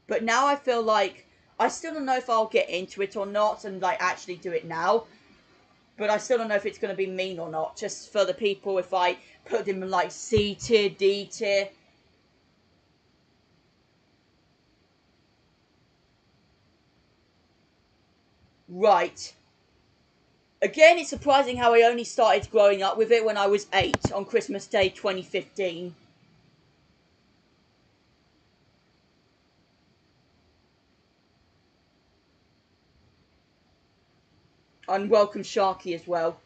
But now I feel like I still don't know if I'll get into it or not and like actually do it now. But I still don't know if it's going to be mean or not. Just for the people, if I put them in like C tier, D tier. Right. Again, it's surprising how I only started growing up with it when I was 8 on Christmas Day 2015. And welcome Sharky as well.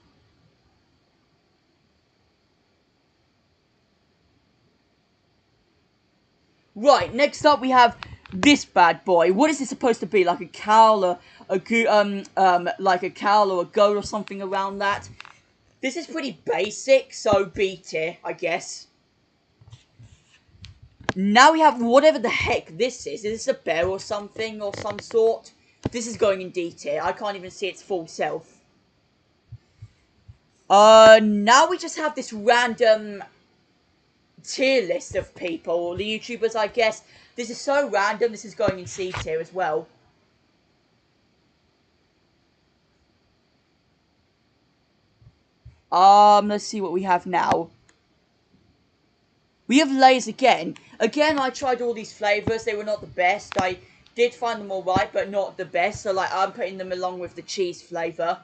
Right, next up we have this bad boy. What is this supposed to be? Like a cowl or like a cowl or a goat or something around that? This is pretty basic, so B tier, I guess. Now we have whatever the heck this is. Is this a bear or something or some sort? This is going in D tier. I can't even see its full self. Now we just have this random tier list of people, the YouTubers, I guess. This is so random, this is going in C tier as well. Let's see what we have now. We have Lay's again. Again, I tried all these flavours, they were not the best. I did find them alright, but not the best. So, like, I'm putting them along with the cheese flavour.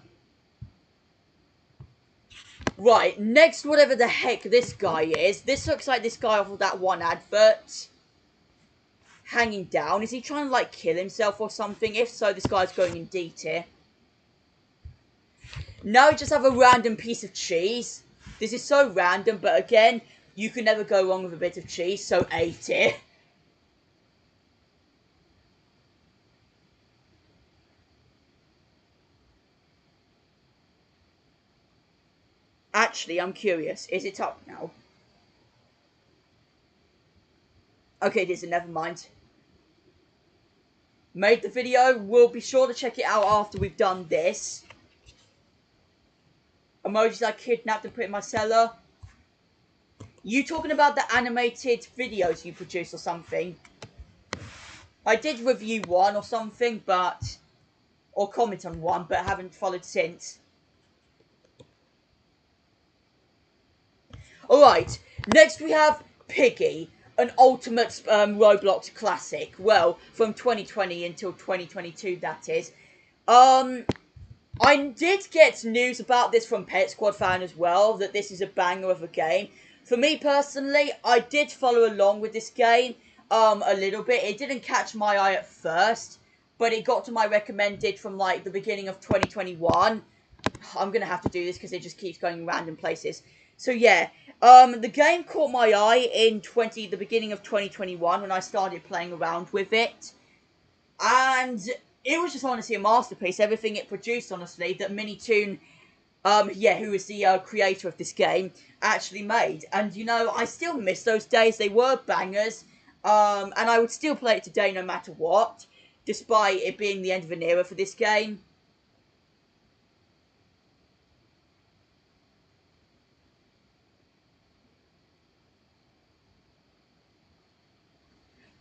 Right, next, whatever the heck this guy is. This looks like this guy off of that one advert. Hanging down. Is he trying to, like, kill himself or something? If so, this guy's going in D tier. Now we just have a random piece of cheese. This is so random, but again, you can never go wrong with a bit of cheese, so A tier. Actually, I'm curious. Is it up now? Okay, it isn't. Never mind. Made the video. We'll be sure to check it out after we've done this. Emojis I kidnapped and put in my cellar. You talking about the animated videos you produce or something? I did review one or something, but... or comment on one, but haven't followed since. Alright, next we have Piggy, an ultimate Roblox classic. Well, from 2020 until 2022, that is. I did get news about this from Pet Squad fan as well, that this is a banger of a game. For me personally, I did follow along with this game a little bit. It didn't catch my eye at first, but it got to my recommended from like the beginning of 2021. I'm going to have to do this because it just keeps going random places. So yeah, the game caught my eye in the beginning of 2021 when I started playing around with it. And it was just honestly a masterpiece. Everything it produced, honestly, that Minitoon yeah, who is the creator of this game, actually made. And, you know, I still miss those days. They were bangers. And I would still play it today no matter what, despite it being the end of an era for this game.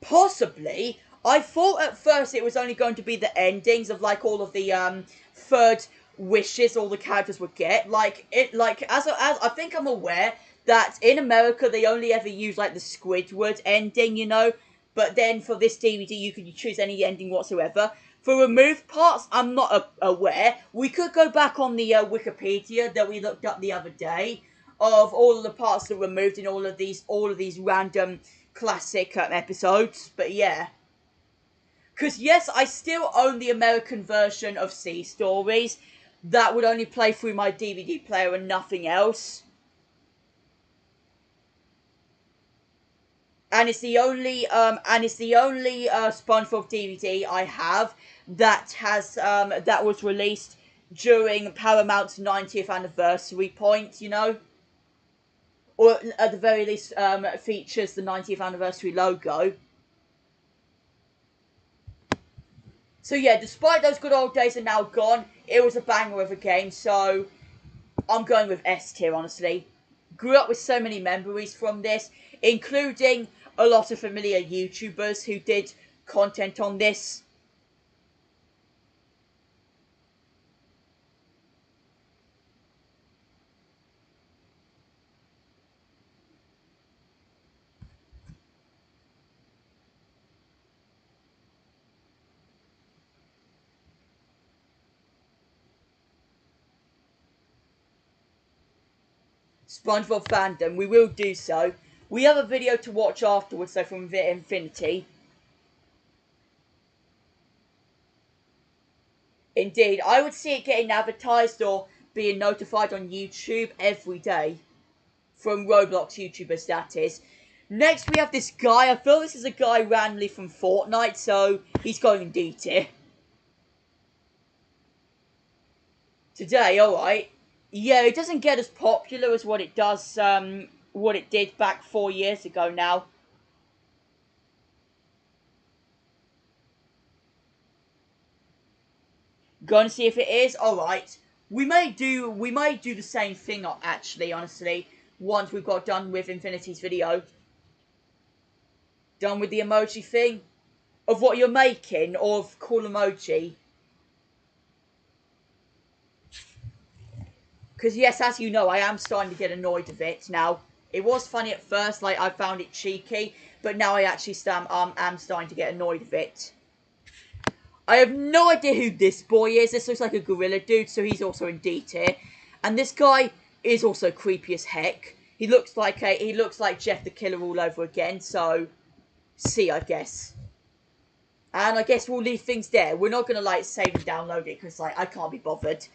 Possibly. I thought at first it was only going to be the endings of like all of the third wishes all the characters would get. As I think I'm aware that in America they only ever use like the Squidward ending, you know. But then for this DVD you can choose any ending whatsoever. For removed parts, I'm not aware. We could go back on the Wikipedia that we looked up the other day of all of the parts that were removed in all of these random classic episodes. But yeah, because yes, I still own the American version of Sea Stories that would only play through my DVD player and nothing else. And it's the only SpongeBob DVD I have that was released during Paramount's 90th anniversary point, you know, or at the very least features the 90th anniversary logo. So yeah, despite those good old days are now gone, it was a banger of a game, so I'm going with S tier, honestly. Grew up with so many memories from this, including a lot of familiar YouTubers who did content on this. SpongeBob fandom, we will do so. We have a video to watch afterwards, though, from Infinity. Indeed, I would see it getting advertised or being notified on YouTube every day. From Roblox YouTubers, that is. Next, we have this guy. I feel this is a guy randomly from Fortnite, so he's going in D tier. Today, alright. Yeah, it doesn't get as popular as what it does, what it did back 4 years ago now. Gonna see if it is. Alright. We may do the same thing, actually, honestly, once we've got done with Infinity's video. Done with the emoji thing? Of what you're making, or of cool emoji? Because yes, as you know, I am starting to get annoyed of it now. It was funny at first, like I found it cheeky, but now I actually am starting to get annoyed of it. I have no idea who this boy is. This looks like a gorilla dude, so he's also in D tier. And this guy is also creepy as heck. He looks like Jeff the Killer all over again, so C, I guess. And I guess we'll leave things there. We're not gonna like save and download it because like I can't be bothered.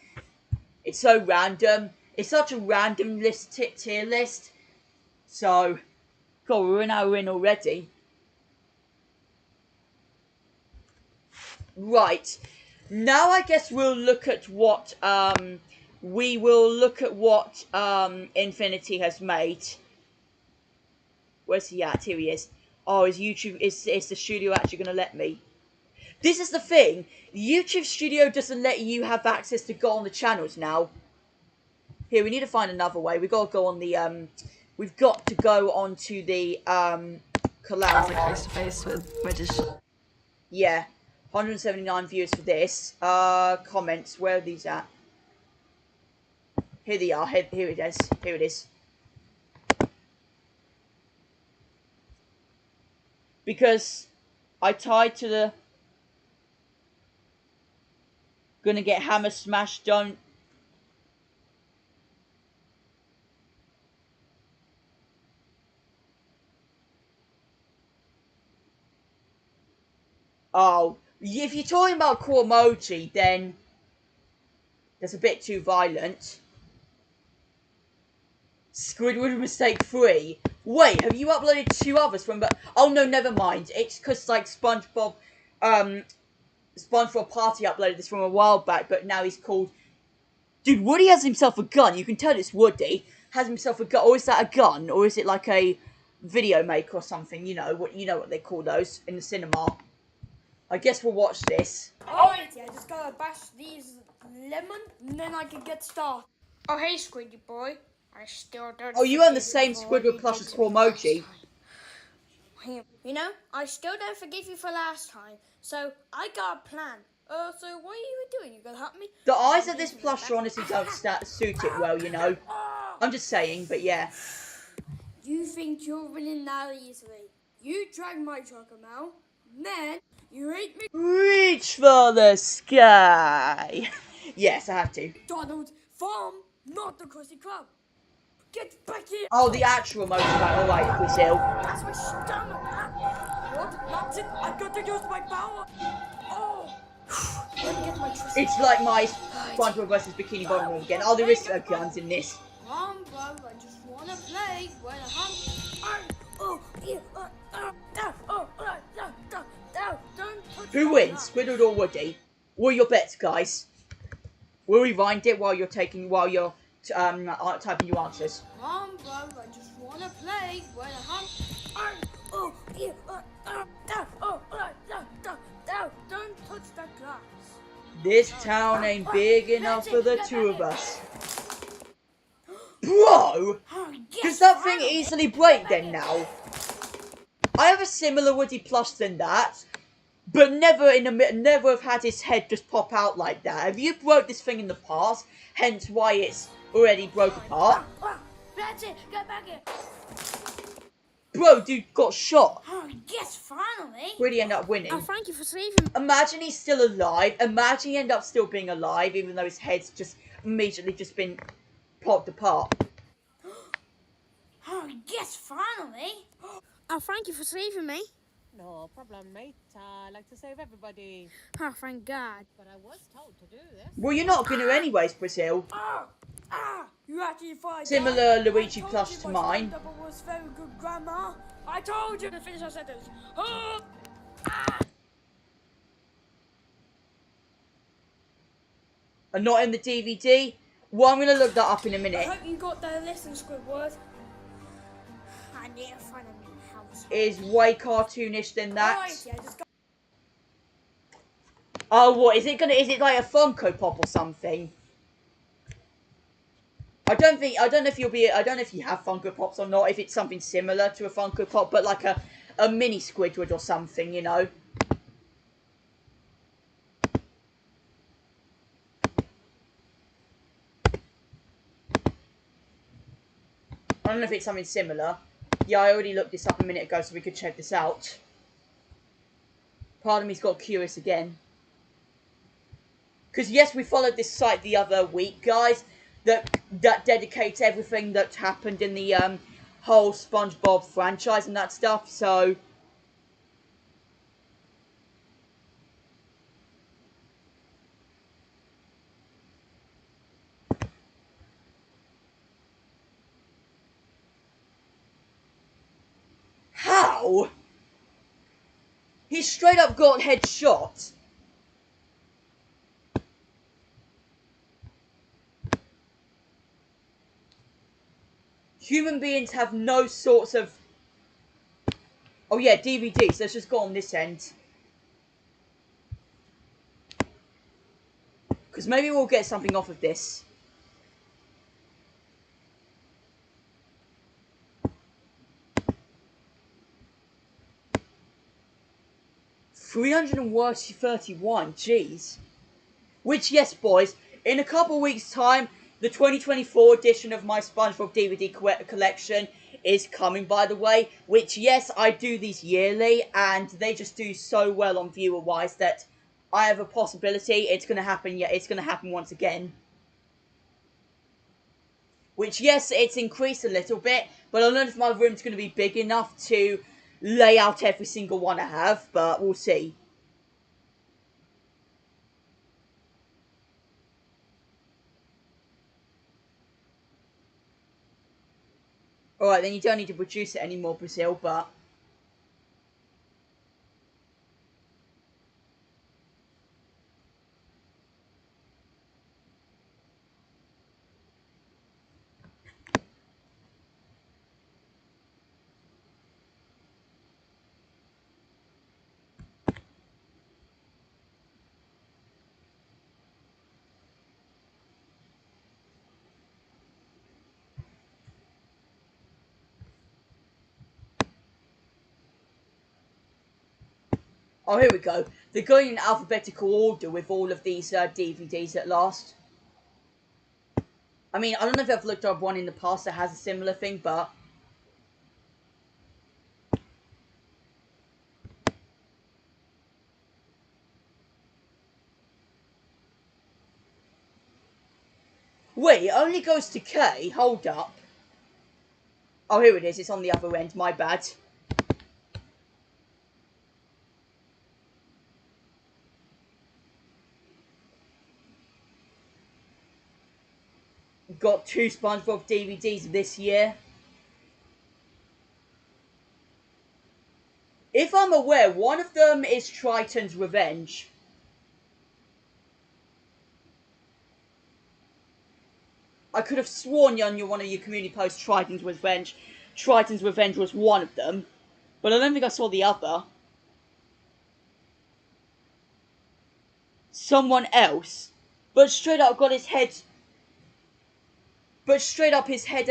It's so random. It's such a random tier list. So, God, we're an hour in already. Right. Now I guess we'll look at what Infinity has made. Where's he at? Here he is. Oh, is the studio actually gonna let me? This is the thing. YouTube Studio doesn't let you have access to go on the channels now. Here, we need to find another way. We've got to go on the we've got to go onto the collab. Face to face with British. Yeah. 179 views for this. Comments, where are these at? Here they are. Here it is. Here it is. Because I tied to the gonna get hammer smash done. Oh, if you're talking about cool emoji, then that's a bit too violent. Squidward mistake 3. Wait, have you uploaded 2 others from? Oh no, never mind. It's because like SpongeBob Party uploaded this from a while back, but now he's called Dude, Woody has himself a gun. You can tell it's Woody. Has himself a gun. Or is that a gun? Or is it like a video maker or something? You know what they call those in the cinema. I guess we'll watch this. Alright, yeah, just gotta bash these lemon, and then I can get started. Oh, hey, Squiddy boy. I still don't. Oh, you own the same Squidward plush as Quamoji. You know, I still don't forgive you for last time. So I got a plan. So what are you doing? You gonna help me? The eyes of this plush honestly don't suit it well, you know. I'm just saying, but yeah. You think you're winning that easily? You drag my trucker out, then you hate me. Reach for the sky. Yes, I have to. Donald Farm, not the Krusty Krab. Get back here! Oh, the actual motorbike. All right, Brazil. That's my stomach! What? That's it! I've got to use my power! Oh! Let me get my trisket. It's like my SpongeBob versus Bikini Bottom again. Oh, there is guns in this. Come, bro, I just wanna play. Where the hell? Oh, yeah, don't touch Who my wins, glass. Squidward or Woody? What are your bets, guys? We'll rewind it while you're typing your answers. Come, bro, I just wanna play. Where the hell? Oh, yeah, don't touch that glass. This town ain't big enough for the two of us. Bro! Oh, yes, Does that thing finally. easily break then now? I have a similar Woody plush than that, but never have had his head just pop out like that. Have you broke this thing in the past? Hence why it's already broke apart. That's it, get back here. Bro, dude got shot. Oh, yes, finally. Really end up winning. Oh, thank you for saving me. Imagine he's still alive. Imagine he end up still being alive, even though his head's just immediately just been popped apart. Oh, yes, finally. Oh, thank you for saving me. No problem, mate. I like to save everybody. Oh, thank God. But I was told to do this. Well, you're not gonna anyways, Brazil. You actually find Similar that? Luigi I told plush you to my mine. stand-up was very good, Grandma. I told you to finish our sentence. And not in the DVD. Well, I'm gonna look that up in a I minute. hope you got the lesson, Squidward. I need to find a new house. Is way cartoonish than that. Alright, yeah, just go. Oh, what is it gonna? Is it like a Funko Pop or something? I don't know if you'll be. I don't know if you have Funko Pops or not. If it's something similar to a Funko Pop, but like a mini Squidward or something, you know. I don't know if it's something similar. Yeah, I already looked this up a minute ago, so we could check this out. Part of me's got curious again. Because yes, we followed this site the other week, guys. That dedicates everything that happened in the whole SpongeBob franchise and that stuff. So how? He straight up got headshot. Human beings have no sorts of... Oh yeah, DVDs. Let's just go on this end. Because maybe we'll get something off of this. $331, jeez. Which, yes, boys, in a couple weeks' time, the 2024 edition of my SpongeBob DVD collection is coming, by the way. Which, yes, I do these yearly, and they just do so well on viewer-wise that I have a possibility it's going to happen. Yeah, it's going to happen once again. Which, yes, it's increased a little bit, but I don't know if my room's going to be big enough to lay out every single one I have, but we'll see. Alright, then you don't need to produce it anymore, Brazil, but... Oh, here we go. They're going in alphabetical order with all of these DVDs at last. I mean, I don't know if I've looked up one in the past that has a similar thing, but... Wait, it only goes to K? Hold up. Oh, here it is. It's on the other end. My bad. Got 2 SpongeBob DVDs this year. If I'm aware, one of them is Triton's Revenge. I could have sworn on one of your community posts Triton's Revenge was one of them. But I don't think I saw the other. Someone else. But straight up got his head... But straight up his head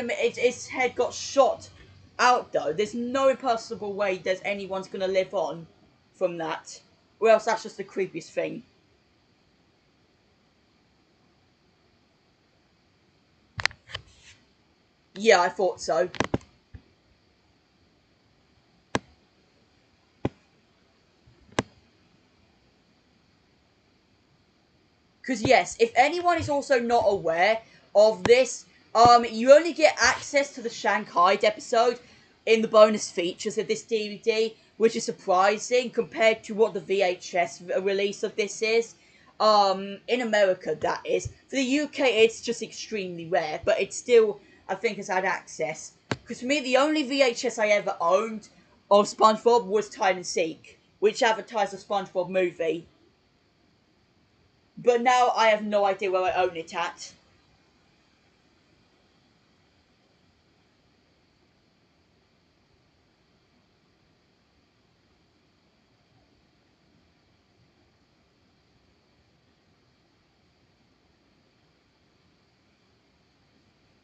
got shot out though. There's no possible way there's anyone's gonna live on from that. Or else that's just the creepiest thing. Yeah, I thought so. Because yes, if anyone is also not aware of this, you only get access to the Shanghai episode in the bonus features of this DVD, which is surprising compared to what the VHS release of this is. In America, that is. For the UK, it's just extremely rare, but it's still, I think, has had access. Because for me, the only VHS I ever owned of SpongeBob was Hide and Seek, which advertised the SpongeBob movie. But now I have no idea where I own it at.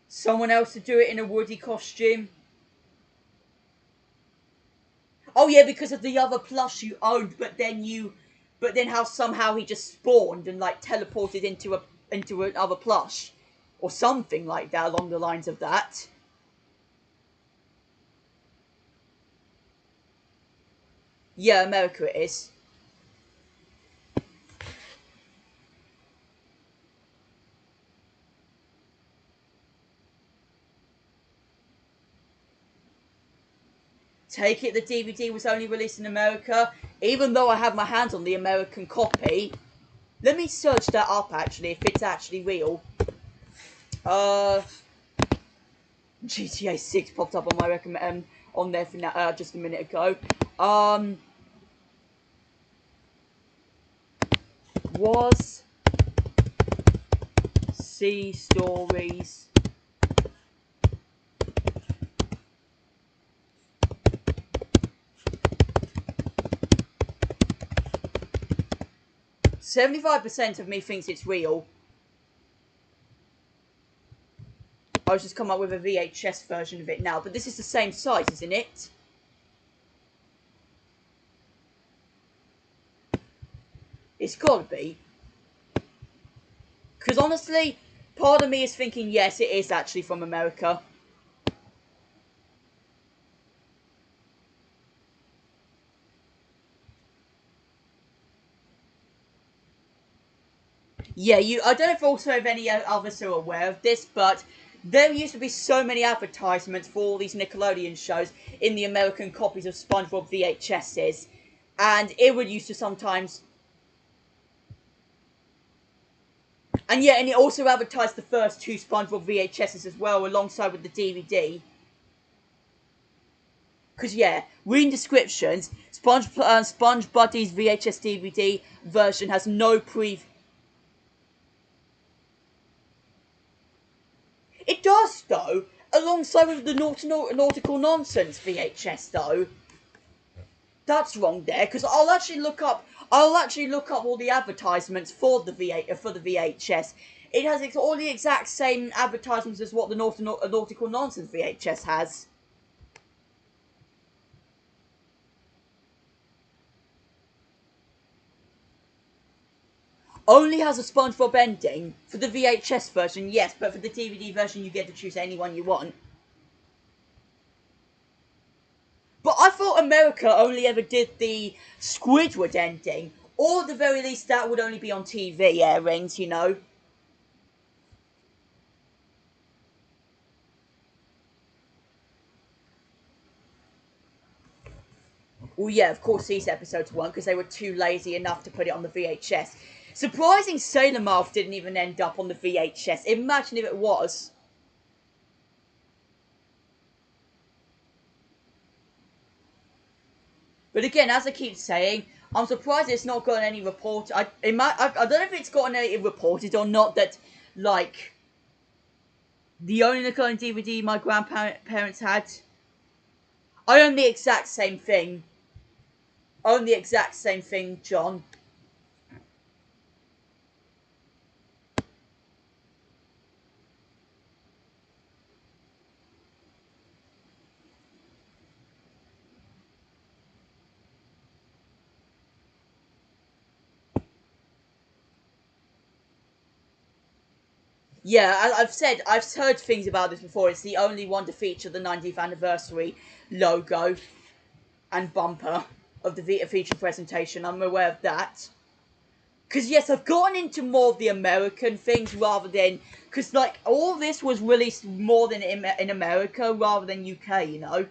Someone else to do it in a Woody costume. Oh yeah, because of the other plush you owned, but then how somehow he just spawned and like teleported into another plush. Or something like that, along the lines of that. Yeah, America it is. Take it the DVD was only released in America, even though I have my hands on the American copy. Let me search that up actually, if it's actually real. GTA 6 popped up on my on there for now, just a minute ago. Was Sea Stories .75% of me thinks it's real. I was just come up with a VHS version of it now, but this is the same size, isn't it? It's gotta be. Because honestly, part of me is thinking, yes, it is actually from America. Yeah, I don't know if also if any others are aware of this, but there used to be so many advertisements for all these Nickelodeon shows in the American copies of SpongeBob VHSs. And it would used to sometimes... And yeah, and it also advertised the first 2 SpongeBob VHSs as well, alongside with the DVD. Because yeah, reading descriptions, Sponge Buddy's VHS DVD version has no It does, though, alongside with the Nautical Nonsense VHS, though. That's wrong there, because I'll actually look up all the advertisements for the VHS. It has all the exact same advertisements as what the Nautical Nonsense VHS has. only has a SpongeBob ending. For the VHS version, yes, but for the DVD version, you get to choose any one you want. But I thought America only ever did the Squidward ending. Or at the very least, that would only be on TV airings, you know. Well, yeah, of course these episodes weren't, because they were too lazy enough to put it on the VHS. Surprising Sailor Mouth didn't even end up on the VHS. Imagine if it was. But again, as I keep saying, I'm surprised it's not gotten any report. I don't know if it's gotten any reported or not that, like, the only Nickelodeon DVD my grandparents had, I own the exact same thing. John. Yeah, I've heard things about this before. It's the only one to feature the 90th anniversary logo and bumper of the Vita feature presentation. I'm aware of that. Because, yes, I've gotten into more of the American things rather than... Because, like, all this was released more than in America rather than UK, you know?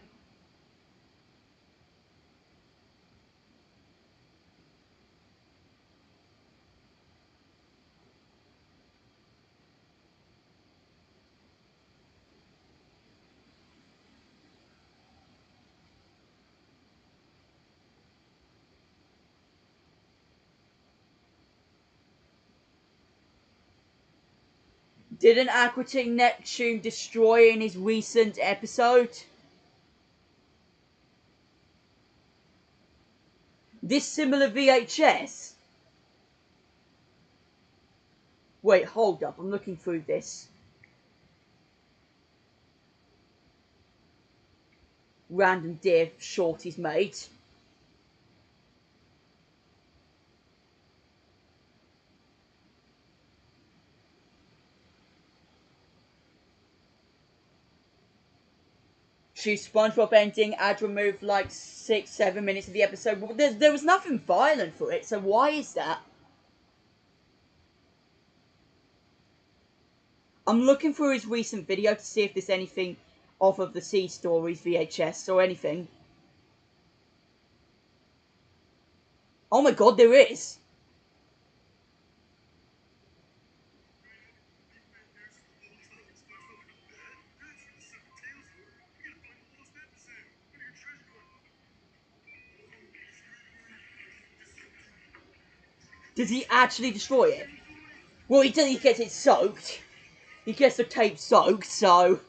Didn't Aquatic Neptune destroy in his recent episode? This similar VHS? Wait, hold up, I'm looking through this. Random deer Shorty's made. Choose SpongeBob ending, ad removed like 6-7 minutes of the episode. Well, there was nothing violent for it, so why is that? I'm looking through his recent video to see if there's anything off of the Sea Stories VHS or anything. Oh my god, there is! Does he actually destroy it? Well, he gets it soaked. He gets the tape soaked, so...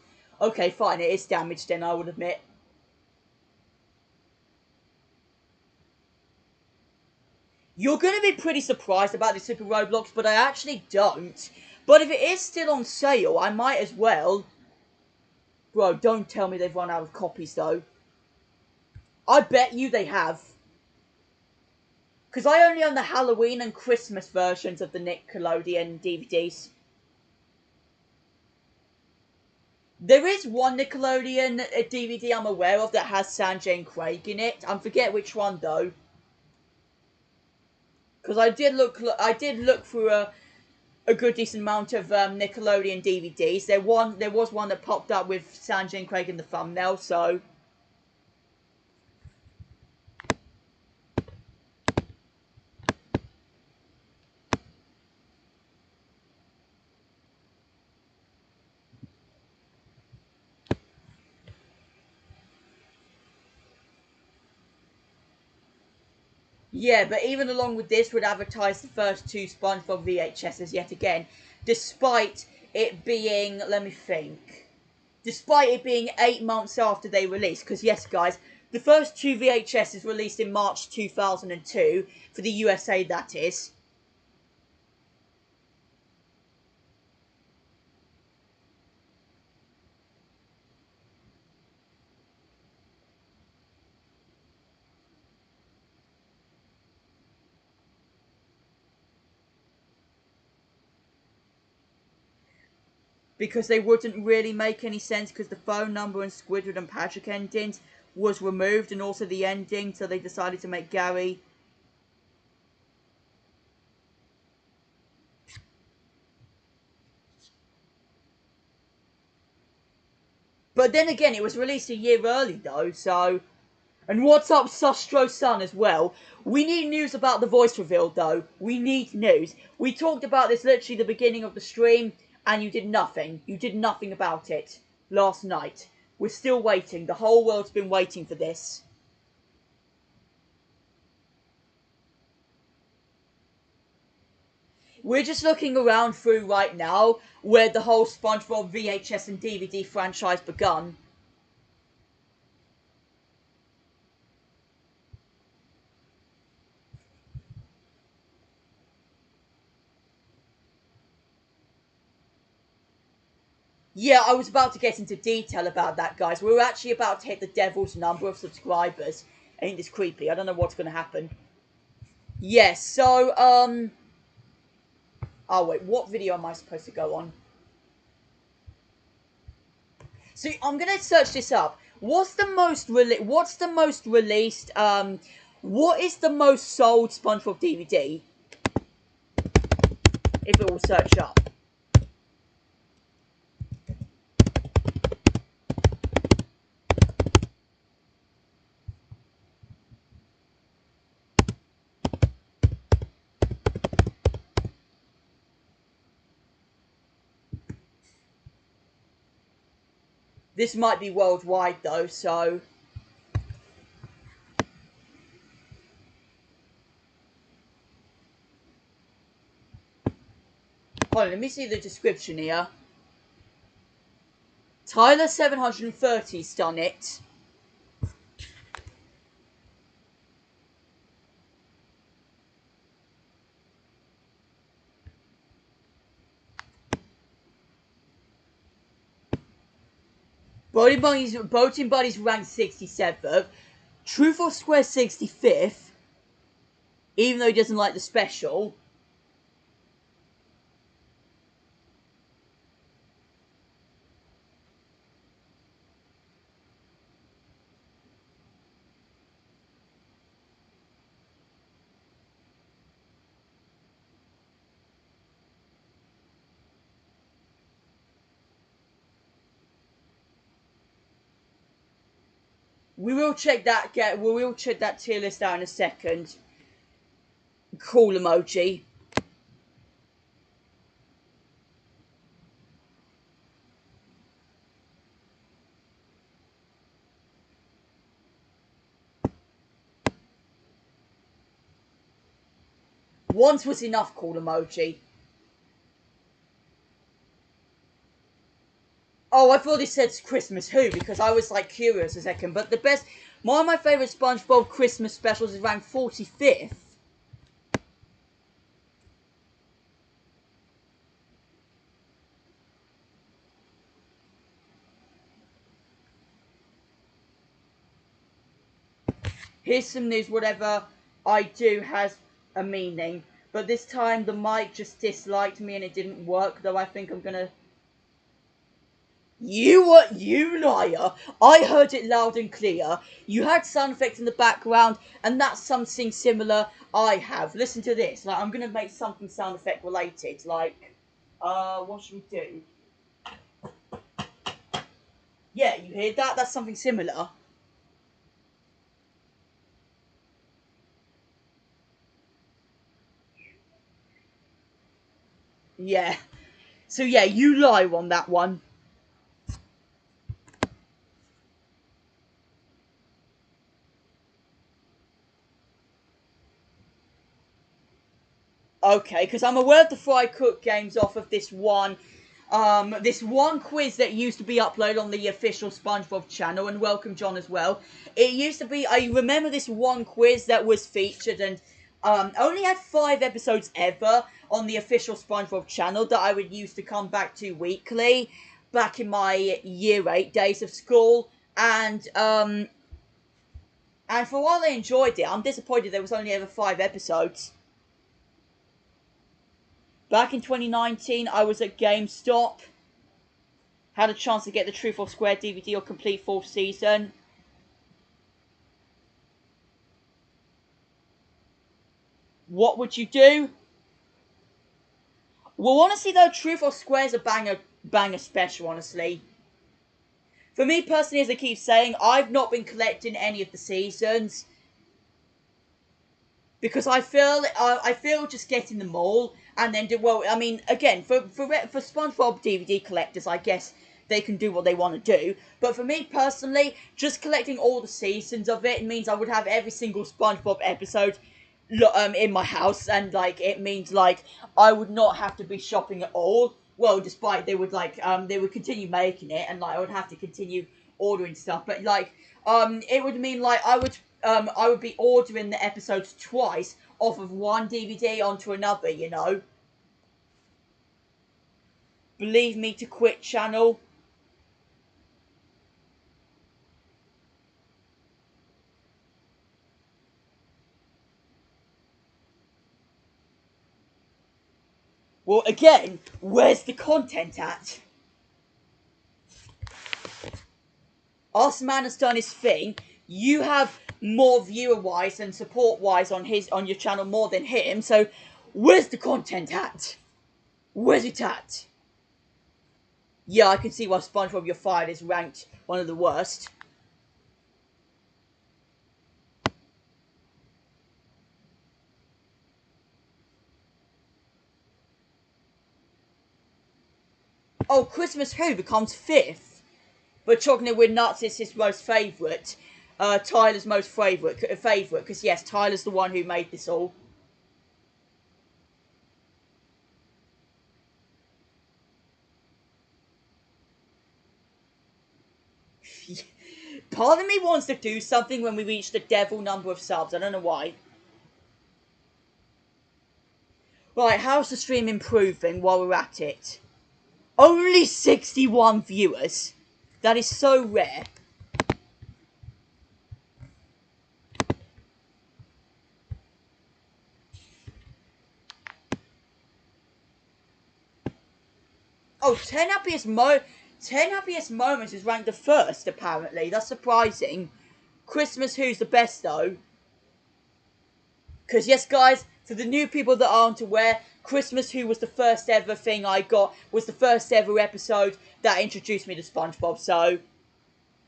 Okay, fine, it is damaged then, I would admit. You're going to be pretty surprised about the Super Roblox, but I actually don't. But if it is still on sale, I might as well. Bro, don't tell me they've run out of copies, though. I bet you they have. Because I only own the Halloween and Christmas versions of the Nickelodeon DVDs. There is one Nickelodeon DVD I'm aware of that has Sanjay and Craig in it. I forget which one, though. Because I did look through a good decent amount of Nickelodeon DVDs. There was one that popped up with Sanjay and Craig in the thumbnail, so... Yeah, but even along with this would advertise the first two SpongeBob VHSs yet again, despite it being, let me think, despite it being 8 months after they released, because yes guys, the first two VHSs released in March 2002, for the USA that is. because they wouldn't really make any sense because the phone number and Squidward and Patrick endings was removed, and also the ending, so they decided to make Gary. But then again, it was released a year early though, so... And what's up, Sustro Sun, as well? We need news about the voice reveal, though. We need news. We talked about this literally the beginning of the stream, and you did nothing. You did nothing about it last night. We're still waiting. The whole world's been waiting for this. We're just looking around through right now, where the whole SpongeBob VHS and DVD franchise begun. Yeah, I was about to get into detail about that, guys. We were actually about to hit the devil's number of subscribers. Ain't this creepy? I don't know what's going to happen. Yes, so, Oh, wait, what video am I supposed to go on? So, I'm going to search this up. What's the most released, what is the most sold SpongeBob DVD? If it will search up. This might be worldwide, though, so... Hold on, let me see the description here. Tyler 730's done it. Boating Buddies ranked 67th. Truth or Square 65th. Even though he doesn't like the special. We will check that tier list out in a second. Cool emoji. Once was enough, cool emoji. Oh, I thought it said Christmas Who, because I was like curious a second. But one of my favourite SpongeBob Christmas specials is ranked 45th. Here's some news, whatever I do has a meaning. But this time the mic just disliked me and it didn't work, though I think I'm gonna... You liar! I heard it loud and clear. You had sound effects in the background, and that's something similar I have. Listen to this. Like, I'm gonna make something sound effect related. Like, what should we do? Yeah, you hear that? That's something similar. Yeah. So yeah, you lie on that one. Okay, because I'm aware of the Fry Cook games off of this one quiz that used to be uploaded on the official SpongeBob channel, and welcome John as well. It used to be, I remember this one quiz that was featured and only had 5 episodes ever on the official SpongeBob channel that I would use to come back to weekly back in my year 8 days of school, and for a while I enjoyed it. I'm disappointed there was only ever 5 episodes. Back in 2019, I was at GameStop, had a chance to get the Truth or Square DVD or complete 4th season, what would you do? Well, honestly though, Truth or Square is a banger special, honestly. For me personally, as I keep saying, I've not been collecting any of the seasons. Because I feel just getting them all, and then well, I mean, again, for SpongeBob DVD collectors, I guess they can do what they want to do. But for me personally, just collecting all the seasons of it means I would have every single SpongeBob episode in my house, and like it means like I would not have to be shopping at all. Well, despite they would continue making it, and like I would have to continue ordering stuff, but like it would mean like I would be ordering the episodes twice off of one DVD onto another, you know. Believe me to quit channel. Well, again, where's the content at? Arsman has done his thing. You have more viewer-wise and support-wise on your channel more than him, so where's the content at? Where's it at? Yeah, I can see why SpongeBob You're Fired is ranked one of the worst. Oh, Christmas Who becomes 5th. But Chocolate with Nuts is his most favourite. Tyler's most favourite. Because yes, Tyler's the one who made this all. Part of me wants to do something when we reach the devil number of subs. I don't know why. Right, how's the stream improving while we're at it? Only 61 viewers. That is so rare. Oh, 10 happiest moments is ranked the first, apparently. That's surprising. Christmas Who's the best, though. Because, yes, guys, for the new people that aren't aware, Christmas Who was the first ever thing I got, was the first ever episode that introduced me to SpongeBob, so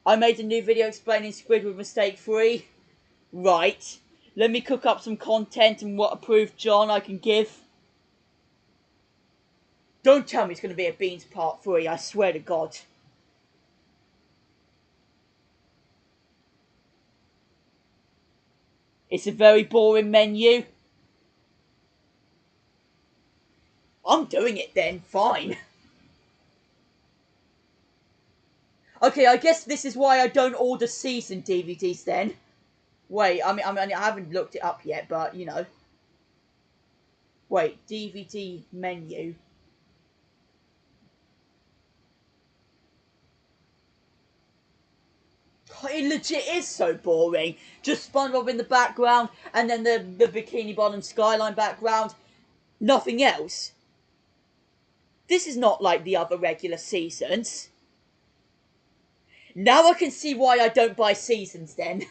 I made a new video explaining Squidward mistake free. Right. Let me cook up some content and what approved John I can give. Don't tell me it's going to be a Beans Part 3, I swear to God. It's a very boring menu. I'm doing it then, fine. Okay, I guess this is why I don't order season DVDs then. Wait, I haven't looked it up yet, but, you know. Wait, DVD menu. It legit is so boring. Just SpongeBob in the background, and then the Bikini Bottom skyline background. Nothing else. This is not like the other regular seasons. Now I can see why I don't buy seasons then.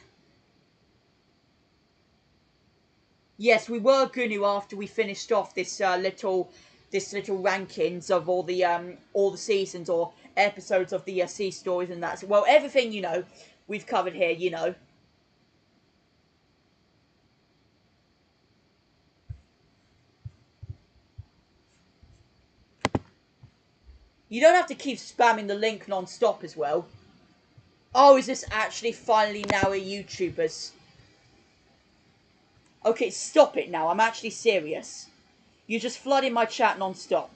Yes, we were Gunu after we finished off this little rankings of all the seasons or episodes of the sea stories and that. Well, everything, you know, we've covered here, you know. You don't have to keep spamming the link non-stop as well. Oh, is this actually finally now a YouTuber's? Okay, stop it now. I'm actually serious. You're just flooding my chat non-stop.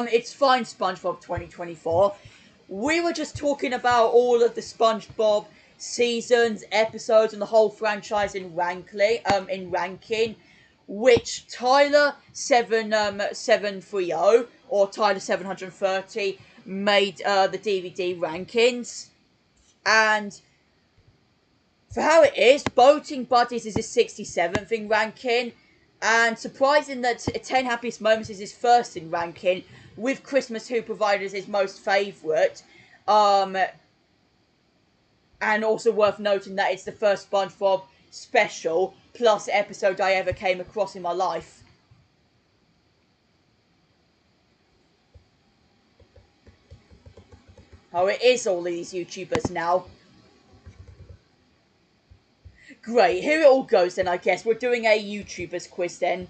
It's fine, SpongeBob 2024. We were just talking about all of the SpongeBob seasons, episodes, and the whole franchise in ranking, which Tyler 730 or Tyler 730 made the DVD rankings. And for how it is, Boating Buddies is his 67th in ranking, and surprising that 10 Happiest Moments is his first in ranking, with Christmas Who provided as his most favourite. And also worth noting that it's the first SpongeBob special plus episode I ever came across in my life. Oh, it is all these YouTubers now. Great, here it all goes then, I guess. We're doing a YouTubers quiz then.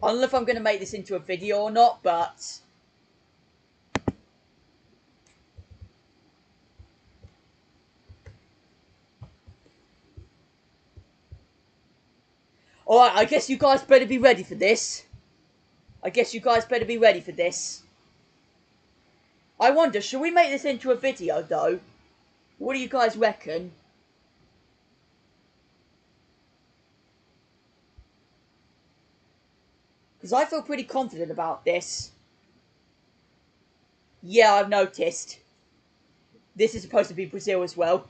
I don't know if I'm going to make this into a video or not, but... Alright, I guess you guys better be ready for this. I wonder, should we make this into a video, though? What do you guys reckon? Because I feel pretty confident about this. Yeah, I've noticed. This is supposed to be Brazil as well.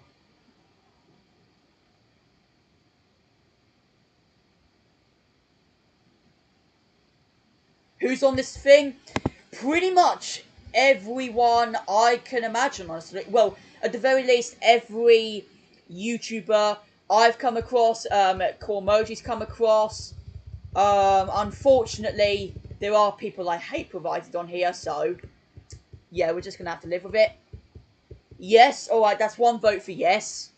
Who's on this thing? Pretty much everyone I can imagine, honestly. Well, at the very least, every YouTuber I've come across, Cormoji's come across. Unfortunately, there are people I hate provided on here, so yeah, we're just gonna have to live with it. Yes, alright, that's one vote for yes.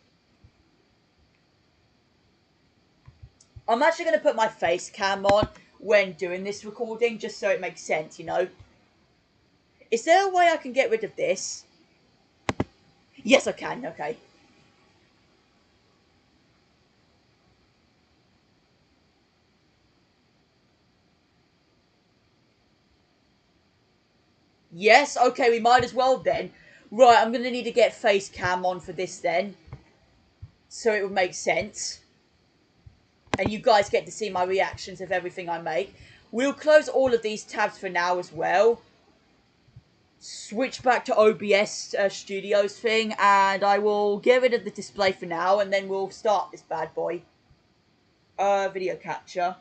I'm actually gonna put my face cam on when doing this recording, just so it makes sense, you know. Is there a way I can get rid of this? Yes, I can, okay. Yes, okay, we might as well then. Right, I'm going to need to get face cam on for this then. So it would make sense. And you guys get to see my reactions of everything I make. We'll close all of these tabs for now as well. Switch back to OBS Studios thing. And I will get rid of the display for now. And then we'll start this bad boy. Video capture.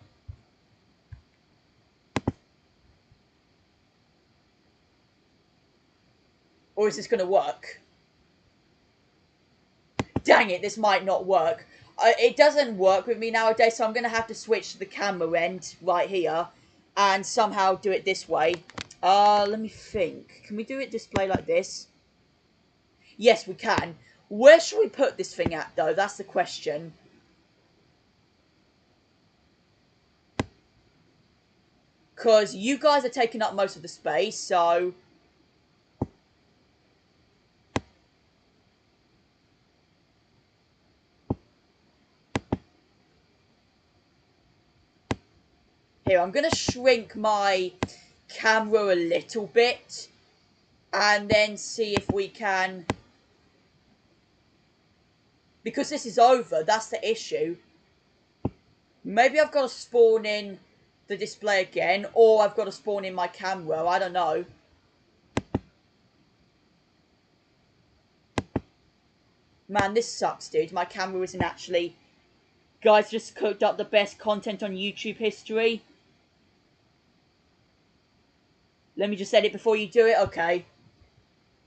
Or is this going to work? Dang it, this might not work. It doesn't work with me nowadays, so I'm going to have to switch to the camera end right here and somehow do it this way. Let me think. Can we do it display like this? Yes, we can. Where should we put this thing at, though? That's the question. Because you guys are taking up most of the space, so... Here, I'm going to shrink my camera a little bit. And then see if we can... Because this is over, that's the issue. Maybe I've got to spawn in the display again. Or I've got to spawn in my camera, I don't know. Man, this sucks, dude. My camera isn't actually... Guys just cooked up the best content on YouTube history. Let me just edit before you do it. Okay.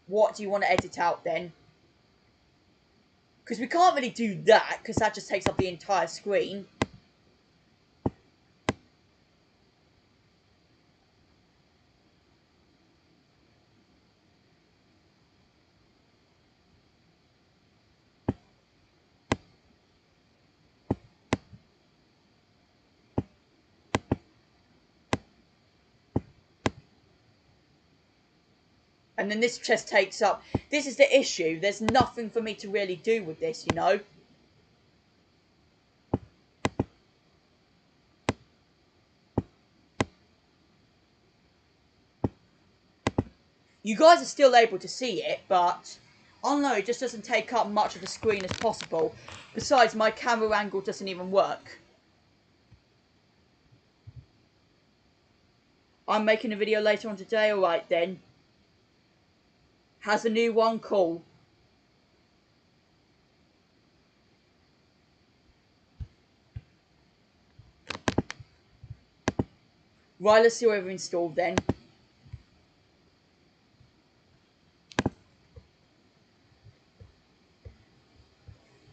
What do you want to edit out then? Because we can't really do that, because that just takes up the entire screen. And then this just takes up... This is the issue. There's nothing for me to really do with this, you know? You guys are still able to see it, but I don't know, it just doesn't take up much of the screen as possible. Besides, my camera angle doesn't even work. I'm making a video later on today, alright then. Has a new one? Cool. Right, let's see what I've installed then.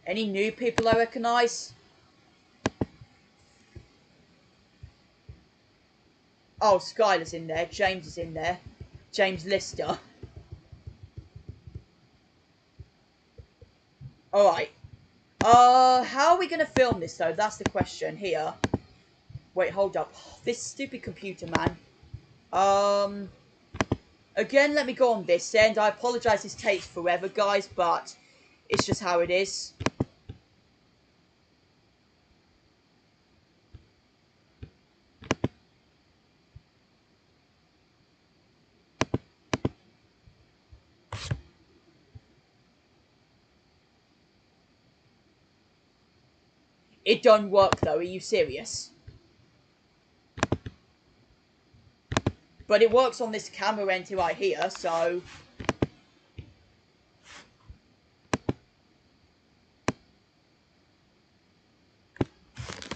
Any new people I recognise? Oh, Skylar's in there. James is in there. James Lister. Alright. How are we going to film this though? That's the question here. Wait, hold up. This stupid computer, man. Again, let me go on this end. I apologise this takes forever, guys, but it's just how it is. It don't work though, are you serious? But it works on this camera end right here, so...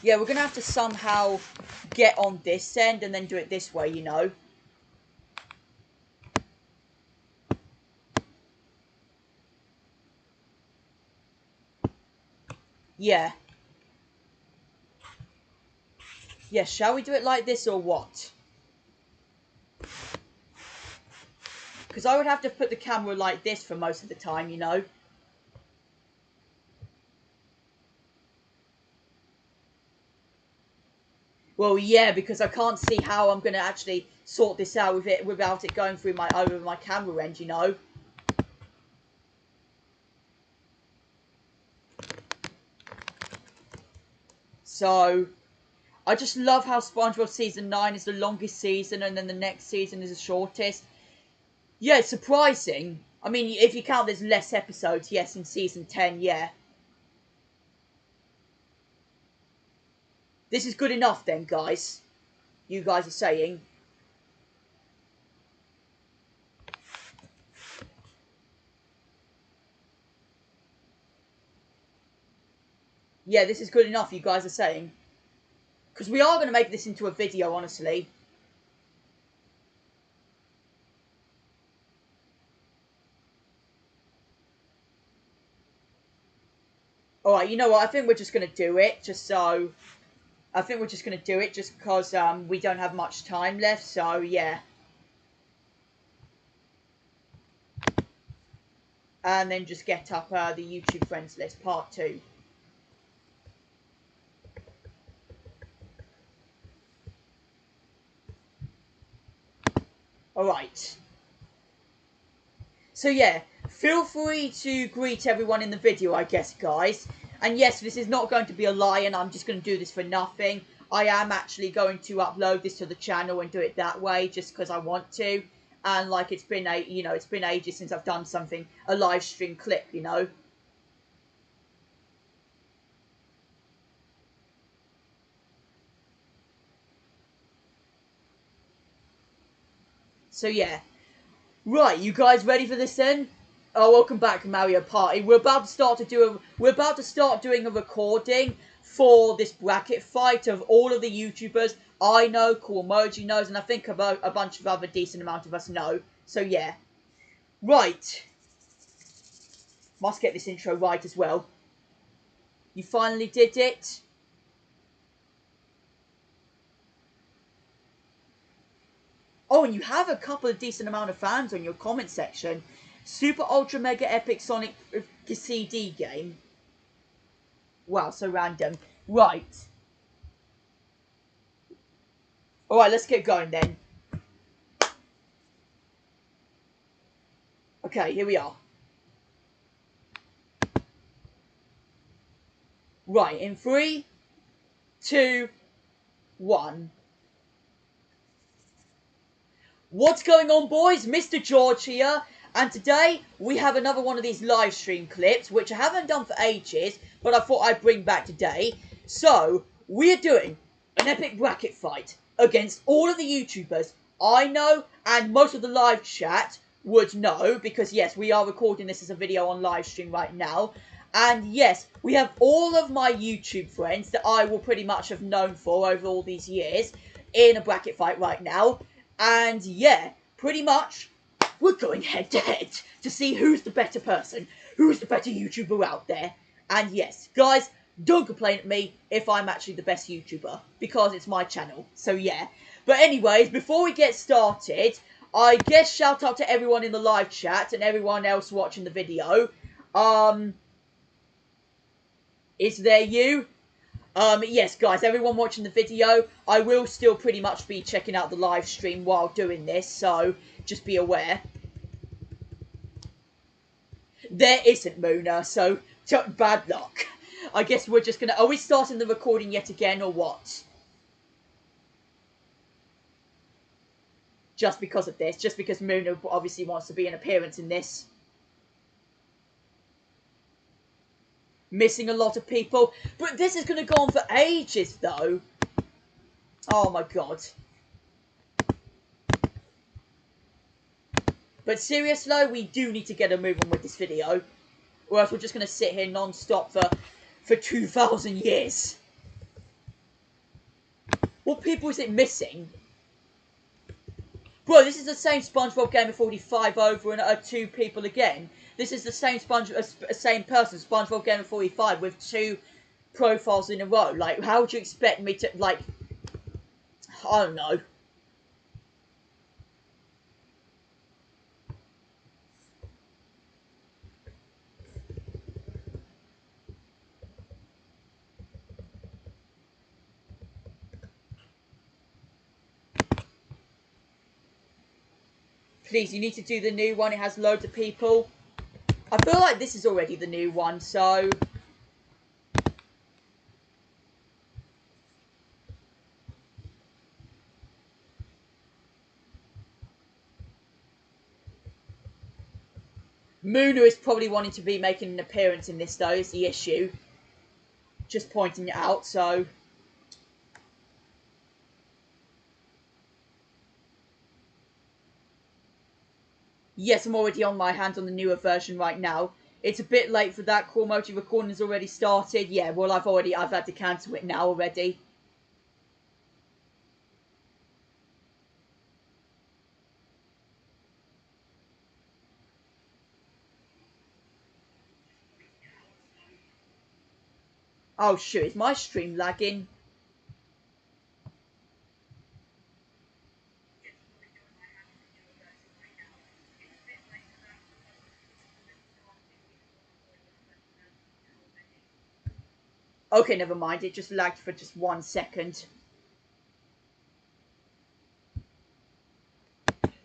yeah, we're going to have to somehow get on this end and then do it this way, you know. Yeah. Yeah, shall we do it like this or what? Because I would have to put the camera like this for most of the time, you know. Well, yeah, because I can't see how I'm going to actually sort this out with it without it going through my over my camera end, you know. So, I just love how SpongeBob Season 9 is the longest season and then the next season is the shortest. Yeah, it's surprising. I mean, if you count there's less episodes, yes, in Season 10, yeah. This is good enough then, guys. You guys are saying. Yeah, this is good enough, you guys are saying. Because we are going to make this into a video, honestly. Alright, you know what? I think we're just going to do it, just so... I think we're just going to do it just because we don't have much time left, so yeah. And then just get up the YouTube friends list, part 2. Alright. So yeah, feel free to greet everyone in the video, I guess, guys. And yes, this is not going to be a lie and I'm just going to do this for nothing. I am actually going to upload this to the channel and do it that way just because I want to. And like it's been it's been ages since I've done something, a live stream clip, you know. So yeah. Right, you guys ready for this then? Oh, welcome back, Mario Party. We're about to start doing a recording for this bracket fight of all of the YouTubers I know, Cool Emoji knows, and I think about a bunch of other decent amount of us know. So yeah. Right. Must get this intro right as well. You finally did it. Oh, and you have a couple of decent amount of fans on your comment section. Super Ultra Mega Epic Sonic CD game. Wow, so random. Right. Alright, let's get going then. Okay, here we are. Right, in 3, 2, 1. What's going on, boys? Mr. George here, and today we have another one of these live stream clips, which I haven't done for ages, but I thought I'd bring back today. So, we're doing an epic bracket fight against all of the YouTubers I know, and most of the live chat would know, because yes, we are recording this as a video on live stream right now. And yes, we have all of my YouTube friends that I will pretty much have known for over all these years in a bracket fight right now. And yeah, pretty much, we're going head to head to see who's the better person, who's the better YouTuber out there. And yes, guys, don't complain at me if I'm actually the best YouTuber, because it's my channel, so yeah. But anyways, before we get started, I guess shout out to everyone in the live chat and everyone else watching the video. Is there you? Yes, guys, everyone watching the video, I will still pretty much be checking out the live stream while doing this, so just be aware. There isn't Muna, so bad luck. I guess we're just gonna... Are we starting the recording yet again, or what? Just because of this, just because Muna obviously wants to be an appearance in this. Missing a lot of people. But this is going to go on for ages, though. Oh, my God. But seriously, we do need to get a move on with this video. Or else we're just going to sit here non-stop for 2,000 years. What people is it missing? Bro, this is the same SpongeBob Gamer 45 over and 2 people again. This is the same same person, SpongeBob Gamer 45, with 2 profiles in a row. Like, how would you expect me to, like, I don't know. Please, you need to do the new one. It has loads of people. I feel like this is already the new one, so... Muna is probably wanting to be making an appearance in this, though, is the issue. Just pointing it out, so... Yes, I'm already on my hands on the newer version right now. It's a bit late for that. Call Mochi recording has already started. Yeah, well, I've had to cancel it now already. Oh, shoot, is my stream lagging? Okay, never mind. It just lagged for just 1 second.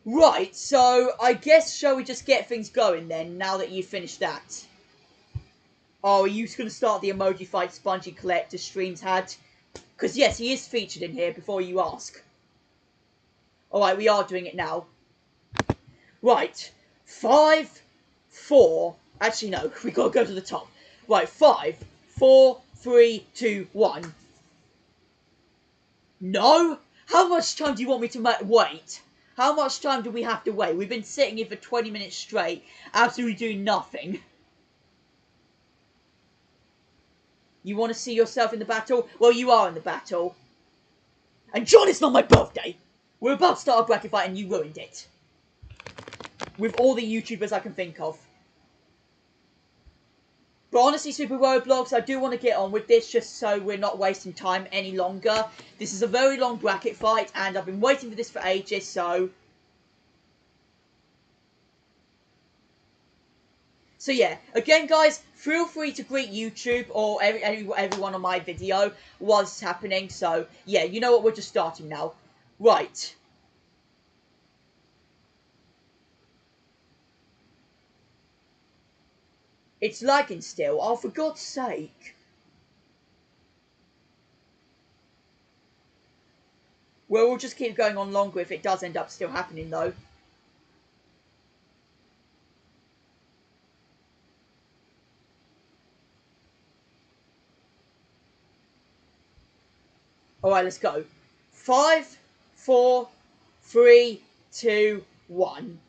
Right, so I guess shall we just get things going then, now that you've finished that? Oh, are you going to start the Emoji Fight Spongy Collector streams had? Because yes, he is featured in here before you ask. Alright, we are doing it now. Right, 5, 4... Actually, no, we got to go to the top. Right, 5, 4, 3, 2, 1. No? How much time do you want me to wait? How much time do we have to wait? We've been sitting here for 20 minutes straight, absolutely doing nothing. You want to see yourself in the battle? Well, you are in the battle. And John, it's not my birthday! We're about to start a bracket fight and you ruined it. With all the YouTubers I can think of. But honestly, Super Roblox, I do want to get on with this just so we're not wasting time any longer. This is a very long bracket fight and I've been waiting for this for ages, so... So yeah, again guys, feel free to greet YouTube or everyone on my video while it's happening. So yeah, you know what, we're just starting now. Right. It's lagging still, oh for God's sake. Well, we'll just keep going on longer if it does end up still happening, though. Alright, let's go. 5, 4, 3, 2, 1.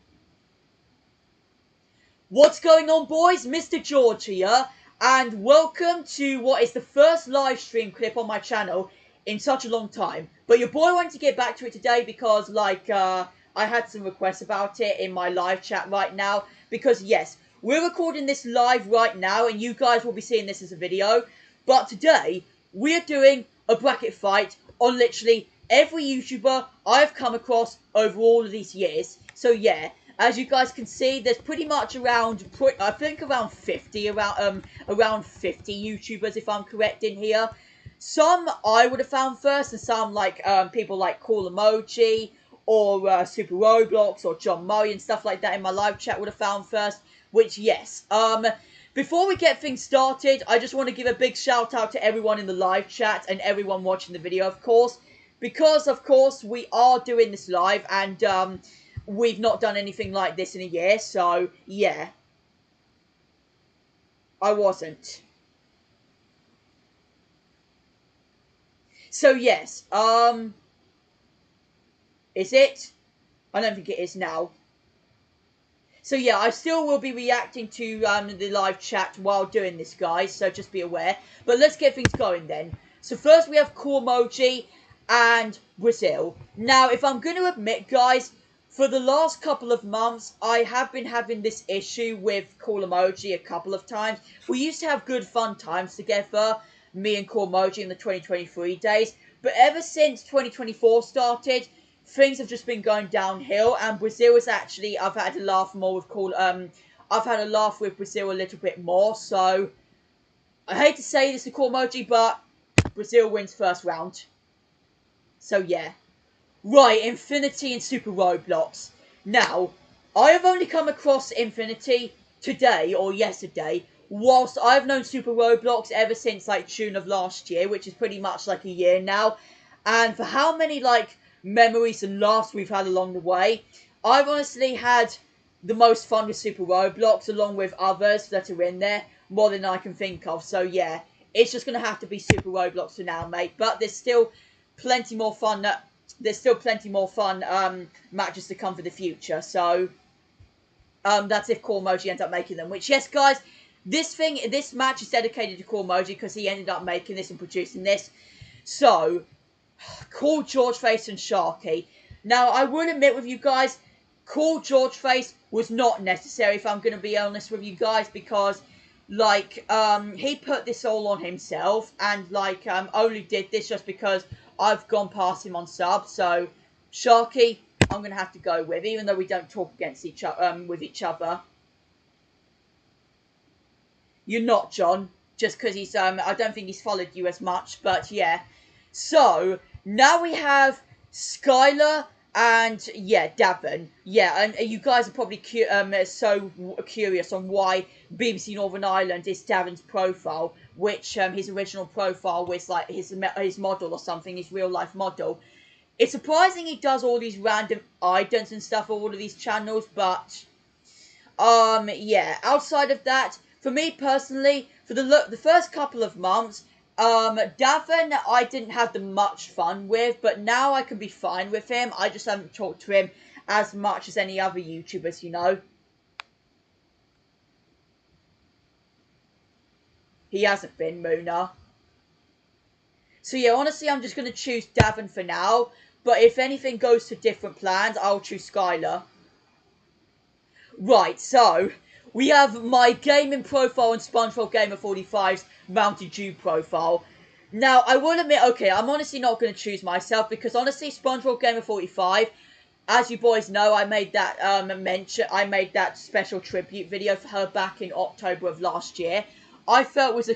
What's going on, boys? Mr. George here, and welcome to what is the first live stream clip on my channel in such a long time. But your boy wanted to get back to it today because, like, I had some requests about it in my live chat right now. Because, yes, we're recording this live right now, and you guys will be seeing this as a video. But today, we're doing a bracket fight on literally every YouTuber I've come across over all of these years. So, yeah. As you guys can see, there's pretty much around, I think around 50 YouTubers, if I'm correct, in here. Some I would have found first, and some like people like Cool Emoji or Super Roblox or John Murray and stuff like that in my live chat would have found first. Which, yes. Before we get things started, I just want to give a big shout out to everyone in the live chat and everyone watching the video, of course, because of course we are doing this live and we've not done anything like this in a year, so, yeah. I wasn't. So, yes, is it? I don't think it is now. So, yeah, I still will be reacting to the live chat while doing this, guys, so just be aware. But let's get things going, then. So, first we have Cool Emoji and Brazil. Now, if I'm going to admit, guys, for the last couple of months, I have been having this issue with Cool Emoji a couple of times. We used to have good fun times together, me and Cool Emoji in the 2023 days. But ever since 2024 started, things have just been going downhill. And Brazil is actually, I've had a laugh more with I've had a laugh with Brazil a little bit more. So, I hate to say this to Cool Emoji, but Brazil wins first round. So, yeah. Right, Infinity and Super Roblox. Now, I have only come across Infinity today or yesterday, whilst I've known Super Roblox ever since like June of last year, which is pretty much like a year now. And for how many like memories and laughs we've had along the way, I've honestly had the most fun with Super Roblox, along with others that are in there, more than I can think of. So yeah, it's just going to have to be Super Roblox for now, mate. But there's still plenty more fun matches to come for the future. So, that's if Cool Emoji ends up making them. Which, yes, guys, this match is dedicated to Cool Emoji because he ended up making this and producing this. So, Cool Georgeface and Sharky. Now, I will admit with you guys, Cool Georgeface was not necessary, if I'm going to be honest with you guys, because, like, he put this all on himself, and, like, only did this just because I've gone past him on sub. So, Sharky, I'm going to have to go with, even though we don't talk against each other, with each other. You're not, John, just because he's, I don't think he's followed you as much, but yeah. So, now we have Skylar and, yeah, Davin. Yeah, and you guys are probably so curious on why BBC Northern Ireland is Davin's profile, which his original profile was like his model or something, his real life model. It's surprising he does all these random idents and stuff for all of these channels, but yeah, outside of that, for me personally, for the first couple of months, Davin I didn't have the much fun with, but now I can be fine with him. I just haven't talked to him as much as any other YouTubers, you know. He hasn't been, Muna. So yeah, honestly, I'm just going to choose Davin for now. But if anything goes to different plans, I'll choose Skylar. Right, so we have my gaming profile and SpongeBob Gamer 45's Mountain Dew profile. Now, I will admit, okay, I'm honestly not going to choose myself because honestly, SpongeBob Gamer 45, as you boys know, I made that I made that special tribute video for her back in October of last year. I felt was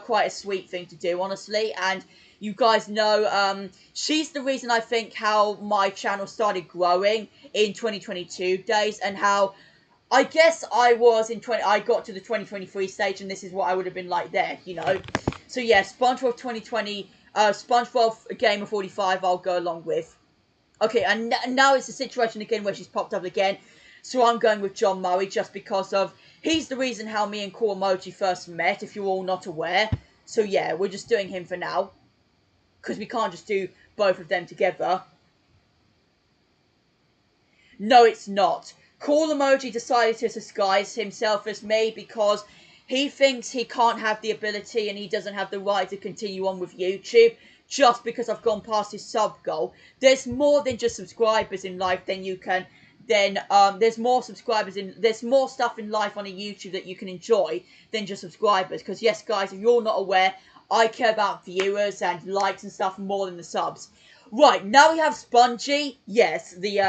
quite a sweet thing to do, honestly, and you guys know, she's the reason I think how my channel started growing in 2022 days, and how I guess I got to the 2023 stage, and this is what I would have been like there, you know. So yeah, SpongeBob 2020, SpongeBob Gamer 45, I'll go along with. Okay, and now it's a situation again where she's popped up again. So I'm going with John Murray just because of he's the reason how me and Cool Emoji first met, if you're all not aware. So yeah, we're just doing him for now. Because we can't just do both of them together. No, it's not. Cool Emoji decided to disguise himself as me because he thinks he can't have the ability and he doesn't have the right to continue on with YouTube just because I've gone past his sub goal. There's more than just subscribers in life than you can. There's more subscribers there's more stuff in life on a YouTube that you can enjoy than just subscribers. Because yes, guys, if you're not aware, I care about viewers and likes and stuff more than the subs. Right, now we have Spongy, yes, the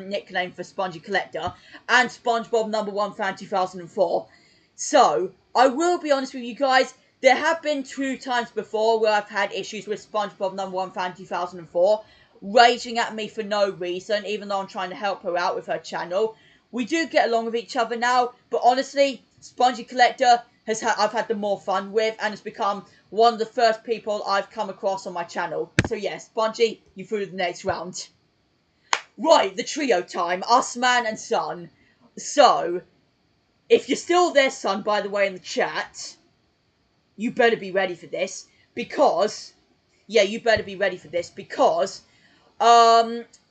nickname for Spongy Collector, and SpongeBob #1 Fan 2004. So, I will be honest with you guys, there have been 2 times before where I've had issues with SpongeBob #1 Fan 2004, raging at me for no reason, even though I'm trying to help her out with her channel. We do get along with each other now, but honestly, Spongy Collector I've had the more fun with, and it's become one of the first people I've come across on my channel. So yes, Spongy, you through to the next round. Right, the trio time, us, man, and Son. So, if you're still there, Son, by the way, in the chat, you better be ready for this, because, yeah, you better be ready for this, because,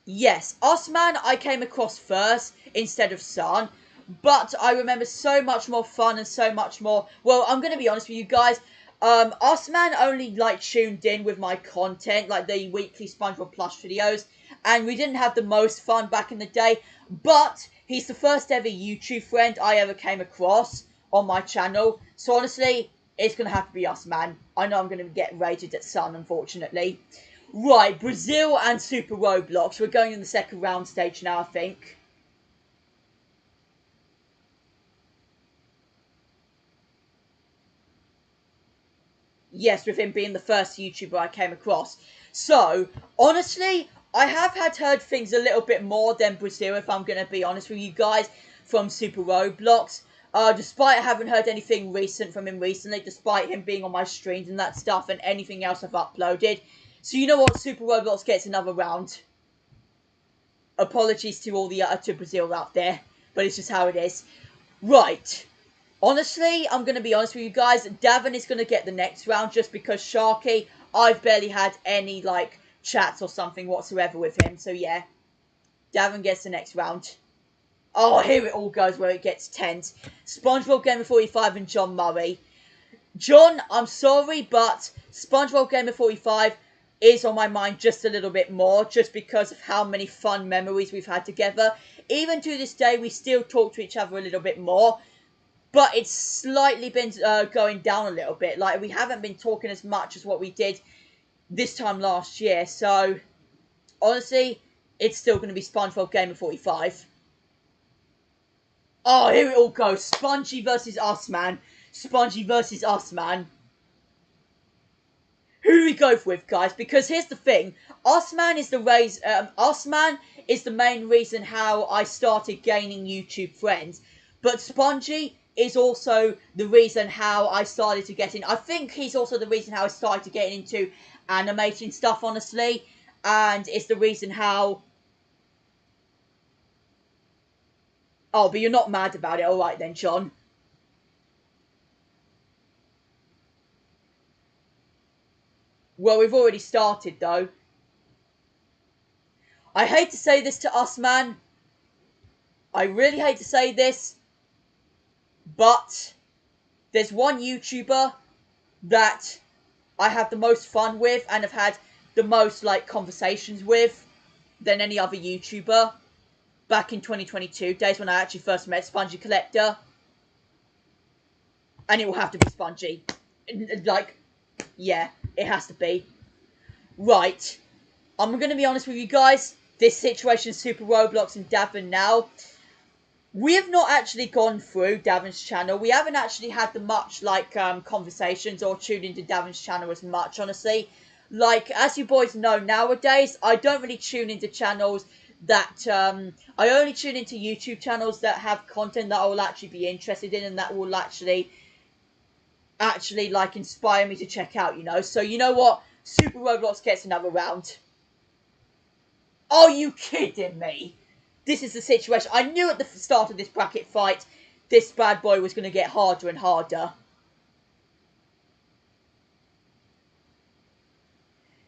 yes, us, man, I came across first, instead of Son. But I remember so much more fun and so much more... Well, I'm going to be honest with you guys. Usman only, tuned in with my content, like the weekly SpongeBob Plush videos. And we didn't have the most fun back in the day. But he's the first ever YouTube friend I ever came across on my channel. So honestly, it's going to have to be Usman. I know I'm going to get rated at Sun, unfortunately. Right, Brazil and Super Roblox. We're going in the second round stage now, I think. Yes, with him being the first YouTuber I came across. So, honestly, I have heard things a little bit more than Brazil, if I'm going to be honest with you guys, from Super Roblox. Despite I haven't heard anything recent from him recently, despite him being on my streams and that stuff and anything else I've uploaded. So you know what, Super Roblox gets another round. Apologies to all the to Brazil out there, but it's just how it is. Right. Honestly, I'm going to be honest with you guys, Davin is going to get the next round just because Sharky, I've barely had any, chats or something whatsoever with him. So, yeah, Davin gets the next round. Oh, here it all goes where it gets tense. SpongeBob Gamer 45 and John Murray. John, I'm sorry, but SpongeBob Gamer 45 is on my mind just a little bit more, just because of how many fun memories we've had together. Even to this day, we still talk to each other a little bit more. But it's slightly been going down a little bit. We haven't been talking as much as what we did this time last year. So, honestly, it's still going to be SpongeBob Gamer 45. Oh, here it all goes. Spongy versus us, man. Spongy versus us, man. Who do we go with, guys? Because here's the thing. Usman is the main reason how I started gaining YouTube friends. But Spongy is also the reason how I started to get in. I think he's also the reason how I started to get into animating stuff, honestly. And it's the reason how... Oh, but you're not mad about it. Alright then, John. Well, we've already started, though. I hate to say this to us, man. I really hate to say this. But there's one YouTuber that I have the most fun with and have had the most, conversations with than any other YouTuber back in 2022, days when I actually first met Spongy Collector. And it will have to be Spongy. Yeah, it has to be. Right. I'm going to be honest with you guys. This situation is Super Roblox and Davin now. We have not actually gone through Davin's channel. We haven't actually had the much, conversations or tuned into Davin's channel as much, honestly. As you boys know, nowadays, I don't really tune into channels that, I only tune into YouTube channels that have content that I will actually be interested in and that will actually, inspire me to check out, you know. So, you know what? Super Roblox gets another round. Are you kidding me? This is the situation. I knew at the start of this bracket fight, this bad boy was going to get harder and harder.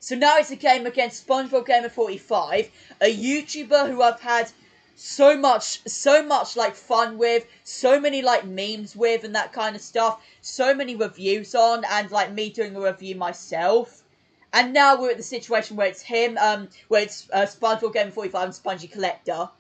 So now it's a game against SpongeBob Gamer 45, a YouTuber who I've had so much like fun with, so many like memes with and that kind of stuff, so many reviews on, and like me doing a review myself. And now we're at the situation where it's him, where it's SpongeBob Gamer 45 and Spongy Collector.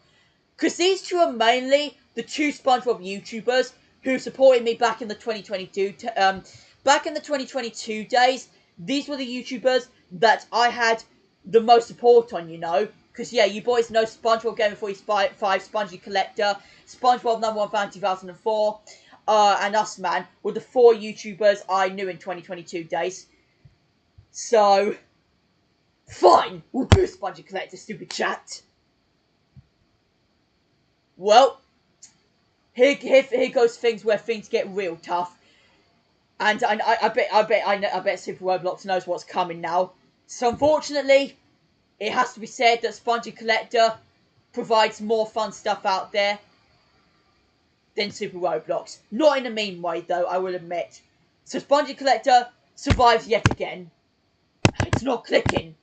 Because these two are mainly the two SpongeBob YouTubers who supported me back in the 2022 days. These were the YouTubers that I had the most support on, you know. Because, yeah, you boys know SpongeBob Gamer 45, Spongy Collector, SpongeBob #1 Fan 2004, and Us Man were the 4 YouTubers I knew in 2022 days. So, fine, we'll do Spongy Collector, stupid chat. Well, here goes things where things get real tough. And I bet Super Roblox knows what's coming now. So unfortunately, it has to be said that Spongy Collector provides more fun stuff out there than Super Roblox. Not in a mean way though, I will admit. So Spongy Collector survives yet again. It's not clicking.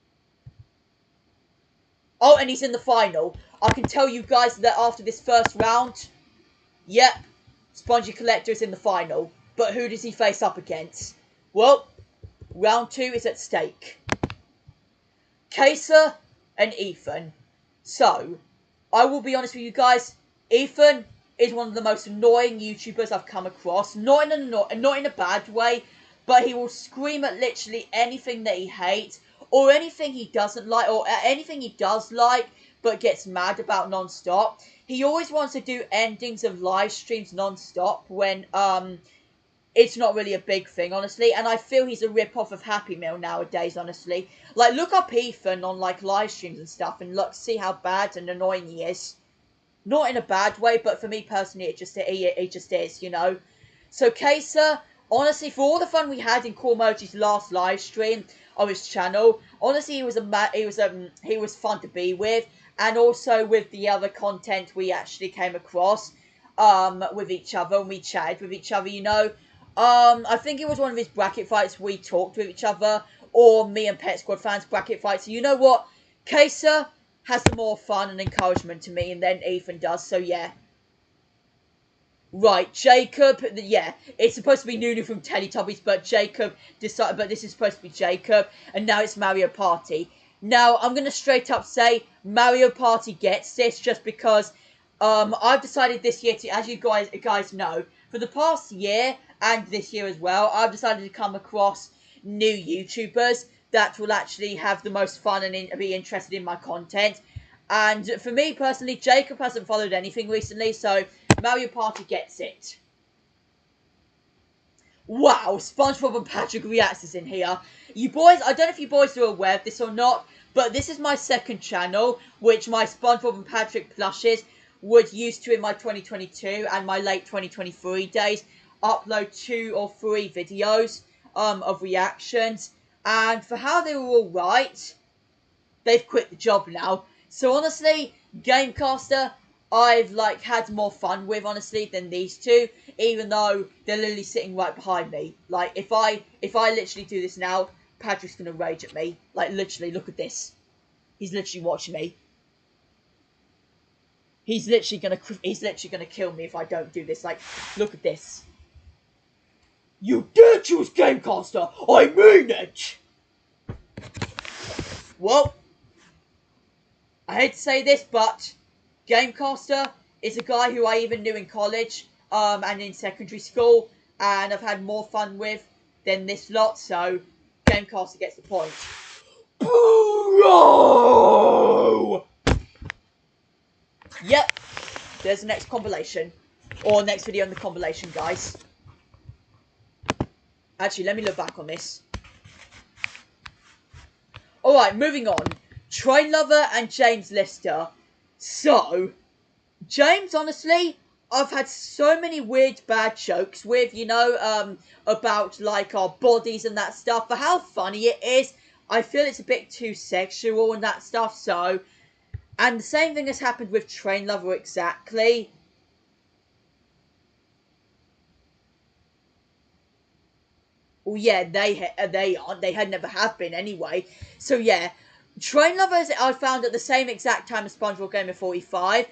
Oh, and he's in the final. I can tell you guys that after this first round, yep, Spongy Collector is in the final. But who does he face up against? Well, round 2 is at stake. Kaiser and Ethan. So, I will be honest with you guys. Ethan is one of the most annoying YouTubers I've come across. Not in a bad way, but he will scream at literally anything that he hates, or anything he doesn't like, or anything he does like, but gets mad about non-stop. He always wants to do endings of live streams non-stop when, it's not really a big thing, honestly. And I feel he's a rip-off of Happy Meal nowadays, honestly. Like, look up Ethan on, like, live streams and stuff, and look, see how bad and annoying he is. Not in a bad way, but for me personally, it just is, you know. So, Kaiser, honestly, for all the fun we had in Cormoji's last live stream on his channel, honestly, he was fun to be with, and also with the other content we actually came across, with each other, and we chatted with each other, you know. I think it was one of his bracket fights we talked with each other, or me and Pet Squad fans bracket fights. So you know what? Kaiser has some more fun and encouragement to me, and then Ethan does, so yeah. Right, Jacob, yeah, it's supposed to be Nunu from Teletubbies, but this is supposed to be Jacob, and now it's Mario Party. Now, I'm going to straight up say Mario Party gets this, just because, I've decided this year to, as you guys know, for the past year, and this year as well, I've decided to come across new YouTubers that will actually have the most fun and be interested in my content. And for me personally, Jacob hasn't followed anything recently, so Mario Party gets it. Wow, SpongeBob and Patrick Reacts is in here. You boys, I don't know if you boys are aware of this or not, but this is my second channel, which my SpongeBob and Patrick plushes was used to in my 2022 and my late 2023 days upload 2 or 3 videos of reactions, and for how they were all right, they've quit the job now. So honestly, Gamecaster, I've like had more fun with, honestly, than these two, even though they're literally sitting right behind me. Like, if I literally do this now, Patrick's gonna rage at me. Like, literally, look at this. He's literally watching me. He's literally gonna kill me if I don't do this. Like, look at this. You dare choose Gamecaster! I mean it! Well, I hate to say this, but Gamecaster is a guy who I even knew in college, and in secondary school, and I've had more fun with than this lot, so Gamecaster gets the point. Bro! Yep, there's the next compilation, or next video in the compilation, guys. Actually, let me look back on this. Alright, moving on. Train Lover and James Lister. So, James, honestly, I've had so many weird bad jokes with, you know, about, like, our bodies and that stuff. For how funny it is, I feel it's a bit too sexual and that stuff, so And the same thing has happened with Train Lover exactly. Well, yeah, they aren't. They had never have been anyway. So yeah, Train Lovers I found at the same exact time as SpongeBob Gamer 45.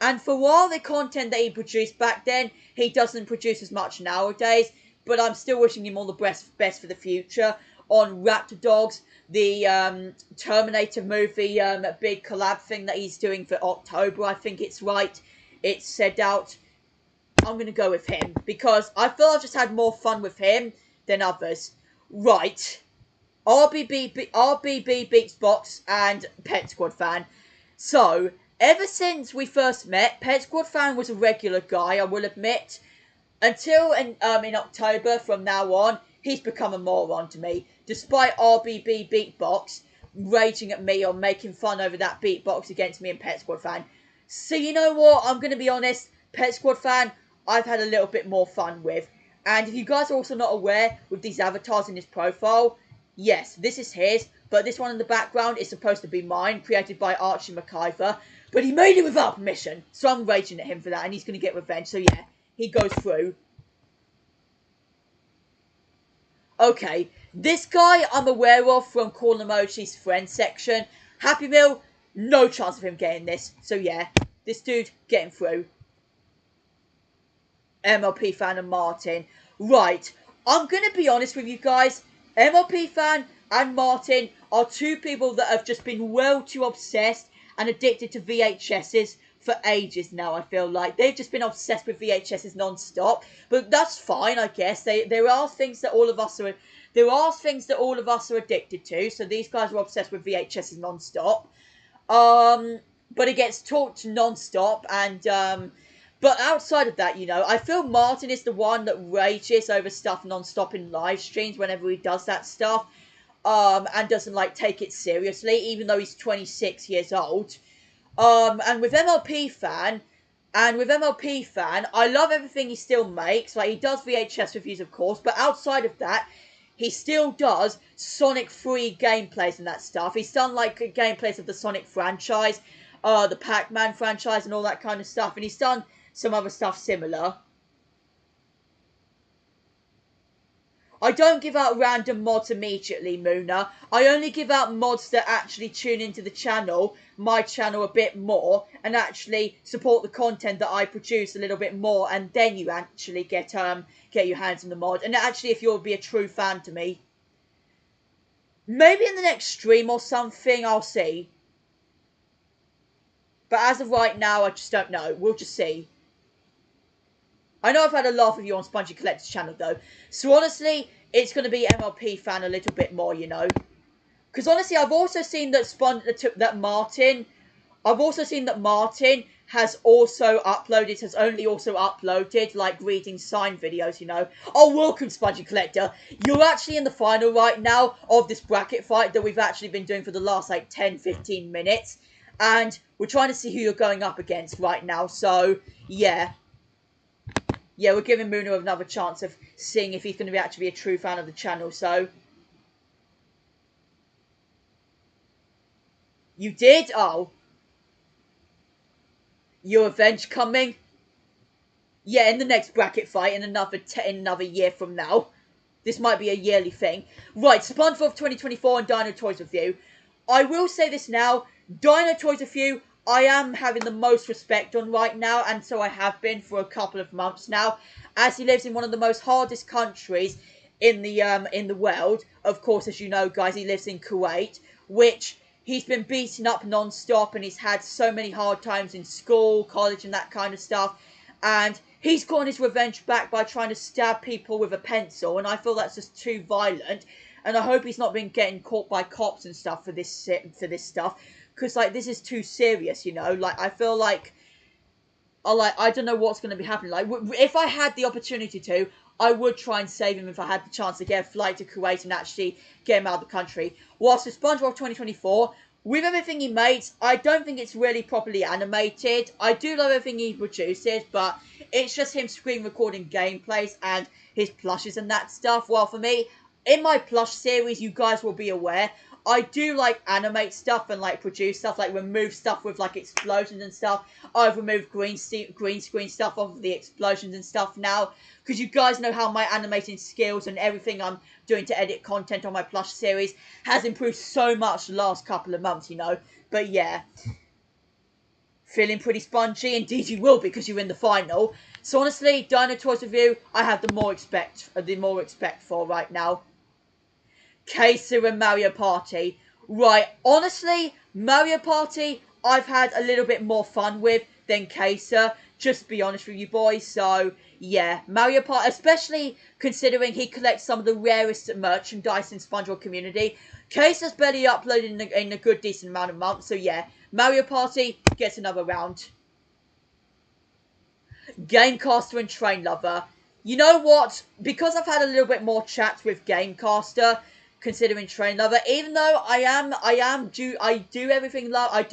And for all the content that he produced back then, he doesn't produce as much nowadays. But I'm still wishing him all the best for the future. On Raptor Dogs, the Terminator movie, big collab thing that he's doing for October, I think it's right. It's said out. I'm going to go with him because I feel I've just had more fun with him than others. Right. RBB Beats Box and Pet Squad Fan. So, ever since we first met, Pet Squad Fan was a regular guy, I will admit. Until in October, from now on, he's become a moron to me. Despite RBB Beatbox raging at me or making fun over that beatbox against me and Pet Squad Fan. So you know what? I'm going to be honest. Pet Squad Fan, I've had a little bit more fun with. And if you guys are also not aware with these avatars in his profile, yes, this is his. But this one in the background is supposed to be mine, created by Archie McIver. But he made it without permission. So I'm raging at him for that. And he's going to get revenge. So yeah, he goes through. Okay, this guy I'm aware of from Call Emojis friends section. Happy Meal, no chance of him getting this. So yeah, this dude getting through. MLP Fan and Martin. Right, I'm going to be honest with you guys. MLP Fan and Martin are two people that have just been well too obsessed and addicted to VHSs for ages now, I feel like. They've just been obsessed with VHSs non-stop. But that's fine, I guess. There are things that all of us are... There are things that all of us are addicted to. So these guys are obsessed with VHSs non-stop. But it gets talked non-stop. And, but outside of that, you know, I feel Martin is the one that rages over stuff non-stop in live streams whenever he does that stuff. And doesn't, like, take it seriously, even though he's 26 years old. And with MLP Fan, I love everything he still makes. Like, he does VHS reviews, of course, but outside of that, he still does Sonic 3 gameplays and that stuff. He's done, like, gameplays of the Sonic franchise, the Pac-Man franchise and all that kind of stuff, and he's done some other stuff similar. I don't give out random mods immediately, Muna. I only give out mods that actually tune into the channel, my channel, a bit more, and actually support the content that I produce a little bit more, and then you actually get your hands on the mod. And actually, if you'll be a true fan to me, maybe in the next stream or something, I'll see. But as of right now, I just don't know. We'll just see. I know I've had a laugh with you on Spongy Collector's channel, though. So, honestly, it's going to be MLP Fan a little bit more, you know. Because, honestly, I've also seen that Martin... I've also seen that Martin has also uploaded, like, reading sign videos, you know. Oh, welcome, Spongy Collector. You're actually in the final right now of this bracket fight that we've actually been doing for the last, like, 10-15 minutes. And we're trying to see who you're going up against right now. So, yeah. Yeah, we're giving Muna another chance of seeing if he's going to actually be a true fan of the channel, so... You did? Oh. Your revenge coming? Yeah, in the next bracket fight in another year from now. This might be a yearly thing. Right, SpongeBob 2024 and Dino Toys Review. I will say this now. Dino Toys Review... I am having the most respect on right now, and so I have been for a couple of months now, as he lives in one of the most hardest countries in the world. Of course, as you know, guys, he lives in Kuwait, which he's been beaten up non-stop, and he's had so many hard times in school, college, and that kind of stuff, and he's gotten his revenge back by trying to stab people with a pencil, and I feel that's just too violent, and I hope he's not been getting caught by cops and stuff for this stuff. Because, like, this is too serious, you know? Like, I feel like... I don't know what's going to be happening. Like, if I had the opportunity to, I would try and save him if I had the chance to get a flight to Kuwait and actually get him out of the country. Whilst with SpongeBob 2024, with everything he makes, I don't think it's really properly animated. I do love everything he produces, but it's just him screen recording gameplays and his plushes and that stuff. Well, for me, in my plush series, you guys will be aware, I do like animate stuff and like produce stuff, like remove stuff with like explosions and stuff. I've removed green screen stuff off of the explosions and stuff now, because you guys know how my animating skills and everything I'm doing to edit content on my plush series has improved so much the last couple of months, you know. But yeah, feeling pretty spongy. Indeed you will, because you're in the final. So honestly, Dino Toys Review, I have the more respect for right now. Kaiser and Mario Party. Right, honestly, Mario Party, I've had a little bit more fun with than Kaiser, just to be honest with you boys. So, yeah, Mario Party, especially considering he collects some of the rarest merchandise in SpongeBob community. Kaiser's barely uploaded in a good decent amount of months, so yeah, Mario Party gets another round. Gamecaster and Train Lover. You know what? Because I've had a little bit more chats with Gamecaster, considering Train Lover, even though I do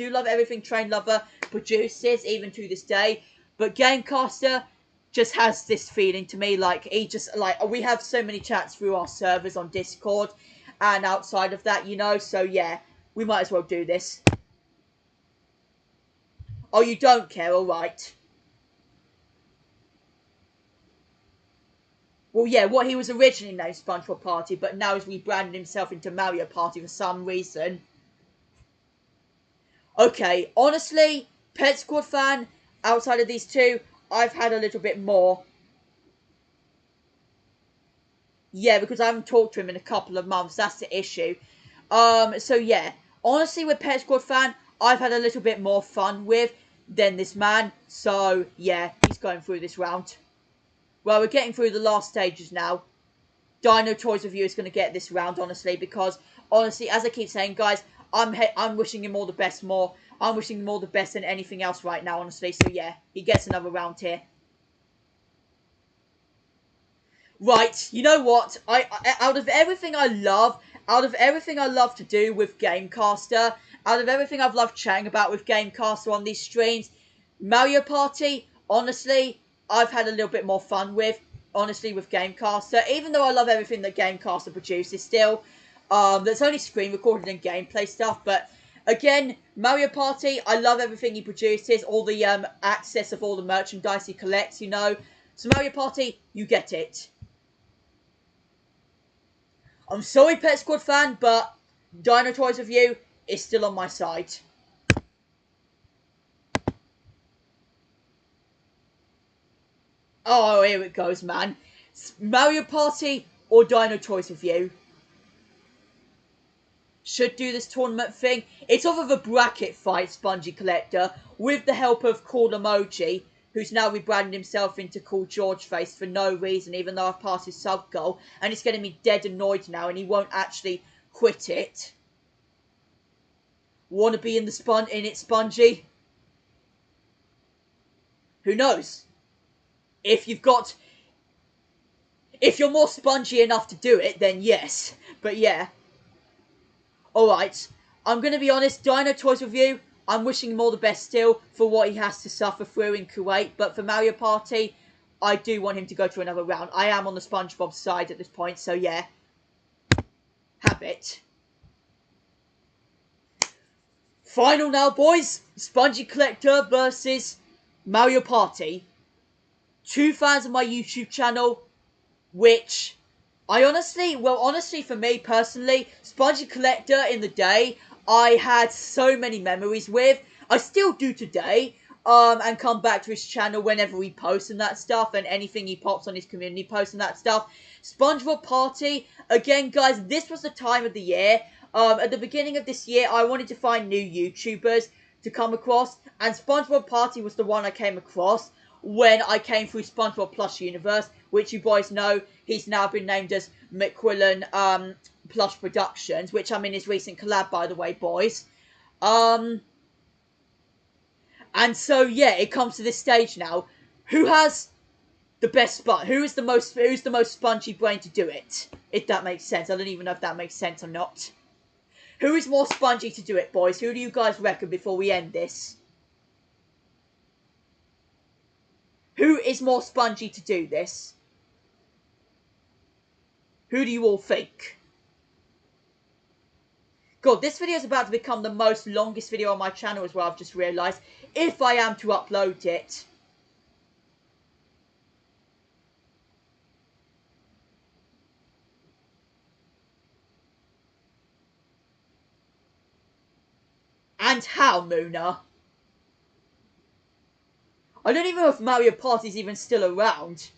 love everything Train Lover produces, even to this day. But Gamecaster just has this feeling to me, like we have so many chats through our servers on Discord and outside of that, you know. So yeah, we might as well do this. Oh, you don't care? All right. Well, yeah, what he was originally named SpongeBob Party, but now he's rebranded himself into Mario Party for some reason. Okay, honestly, Pet Squad fan, outside of these two, I've had a little bit more. Yeah, because I haven't talked to him in a couple of months, that's the issue. So yeah, honestly, with Pet Squad fan, I've had a little bit more fun with than this man. So, yeah, he's going through this round. Well, we're getting through the last stages now. Dino Toys Review is going to get this round, honestly, because, honestly, as I keep saying, guys, I'm wishing him all the best more. I'm wishing him all the best than anything else right now, honestly. So, yeah, he gets another round here. Right, you know what? Out of everything I love to do with Gamecaster, out of everything I've loved chatting about with Gamecaster on these streams, Mario Party, honestly, I've had a little bit more fun with, honestly, with Gamecaster. Even though I love everything that Gamecaster produces still, that's only screen recorded and gameplay stuff, but again, Mario Party, I love everything he produces, all the access of all the merchandise he collects, you know. So Mario Party, you get it. I'm sorry, Pet Squad fan, but Dino Toys Review is still on my side. Oh, here it goes, man. Mario Party or Dino Toys Review? Should do this tournament thing. It's off of a bracket fight, Spongy Collector, with the help of Cool Emoji, who's now rebranded himself into Cool George Face for no reason, even though I've passed his sub goal, and it's getting me dead annoyed now, and he won't actually quit it. Wanna be in it, Spongy? Who knows? If you're more spongy enough to do it, then yes. But yeah. Alright, I'm going to be honest, Dino Toys Review, I'm wishing him all the best still for what he has to suffer through in Kuwait. But for Mario Party, I do want him to go to another round. I am on the SpongeBob side at this point, so yeah. Have it. Final now, boys. Spongy Collector versus Mario Party. Two fans of my YouTube channel, which honestly, for me personally, Spongy Collector in the day, I had so many memories with. I still do today, and come back to his channel whenever he posts and that stuff, and anything he pops on his community posts and that stuff. SpongeBob Party, again, guys, this was the time of the year. At the beginning of this year, I wanted to find new YouTubers to come across, and SpongeBob Party was the one I came across when I came through SpongeBob Plush Universe, which you boys know, he's now been named as McQuillan Plush Productions, which I'm in his recent collab, by the way, boys. And so, yeah, it comes to this stage now. Who has the best who's the most spongy brain to do it? If that makes sense. I don't even know if that makes sense or not. Who is more spongy to do it, boys? Who do you guys reckon before we end this? Who is more spongy to do this? Who do you all think? God, this video is about to become the most longest video on my channel as well, I've just realised, if I am to upload it. And how, Muna? I don't even know if Mario Party is even still around.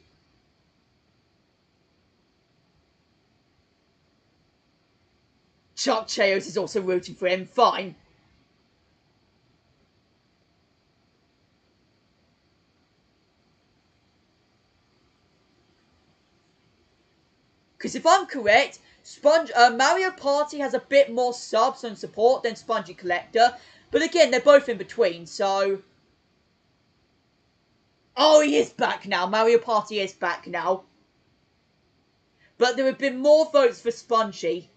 Chuck Cheos is also rooting for him. Fine. Because if I'm correct, Mario Party has a bit more subs and support than Spongy Collector. But again, they're both in between, so... Oh, he is back now. Mario Party is back now. But there have been more votes for Spongy.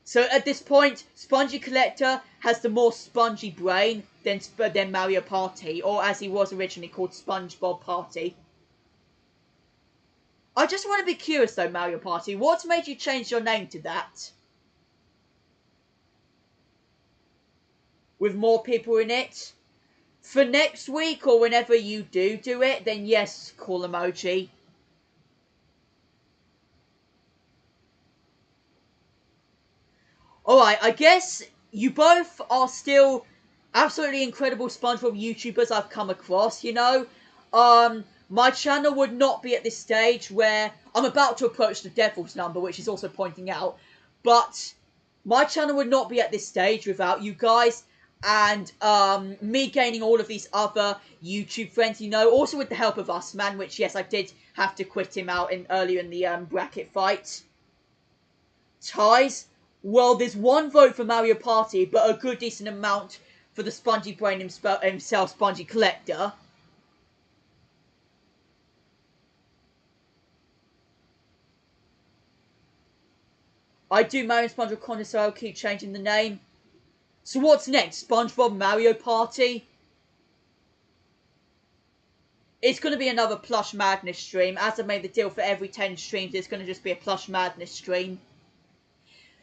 So at this point, Spongy Collector has the more spongy brain than Mario Party, or as he was originally called, SpongeBob Party. I just want to be curious though, Mario Party, what made you change your name to that? With more people in it? For next week, or whenever you do it, then yes, cool emoji. Alright, I guess you both are still absolutely incredible SpongeBob YouTubers I've come across, you know? My channel would not be at this stage where I'm about to approach the Devil's number, which is also pointing out. But my channel would not be at this stage without you guys and me gaining all of these other YouTube friends, you know? Also with the help of Usman, which, yes, I did have to quit him out earlier in the bracket fight. Ties? Well, there's one vote for Mario Party, but a good decent amount for the Spongy Brain himself, Spongy Collector. I do Mario SpongeBob Contest, so I'll keep changing the name. So what's next? SpongeBob Mario Party? It's going to be another Plush Madness stream. As I've made the deal for every 10 streams, it's going to just be a Plush Madness stream.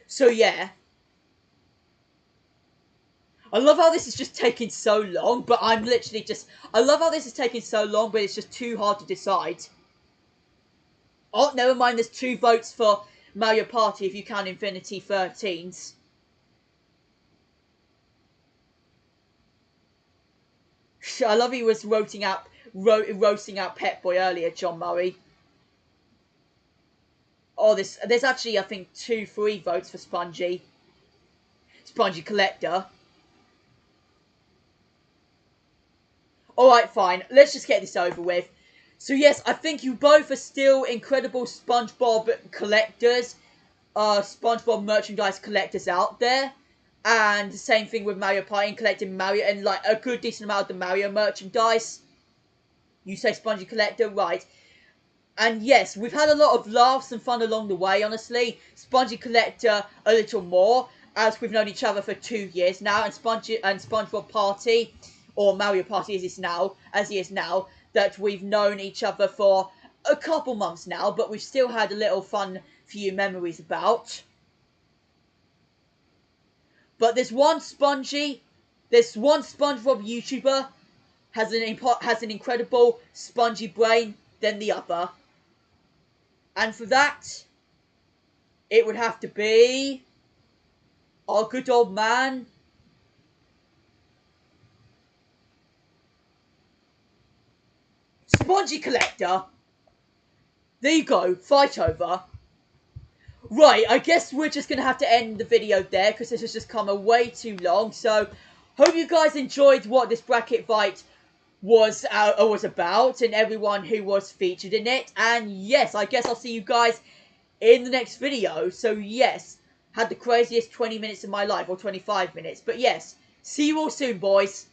So yeah. I love how this is just taking so long, but I'm literally just... I love how this is taking so long, but it's just too hard to decide. Oh, never mind, there's 2 votes for Mario Party if you count Infinity 13s. I love he was roasting out Pet Boy earlier, John Murray. Oh, there's actually, I think, 3 votes for Spongy Collector. Alright, fine. Let's just get this over with. So, yes, I think you both are still incredible SpongeBob collectors. SpongeBob merchandise collectors out there. And the same thing with Mario Party and collecting Mario and, like, a good decent amount of the Mario merchandise. You say Spongy Collector, right. And yes, we've had a lot of laughs and fun along the way, honestly. Spongy Collector a little more, as we've known each other for 2 years now. And SpongeBob Party, or Mario Party as he is now, that we've known each other for a couple months now. But we've still had a little fun few memories about. But there's one SpongeBob YouTuber has an incredible spongy brain than the other. And for that, it would have to be our good old man, Spongy Collector. There you go, fight over. Right, I guess we're just going to have to end the video there, because this has just come a way too long. So, hope you guys enjoyed what this bracket fight was about, and everyone who was featured in it. And yes, I guess I'll see you guys in the next video. So yes, had the craziest 20 minutes of my life, or 25 minutes. But yes, see you all soon, boys.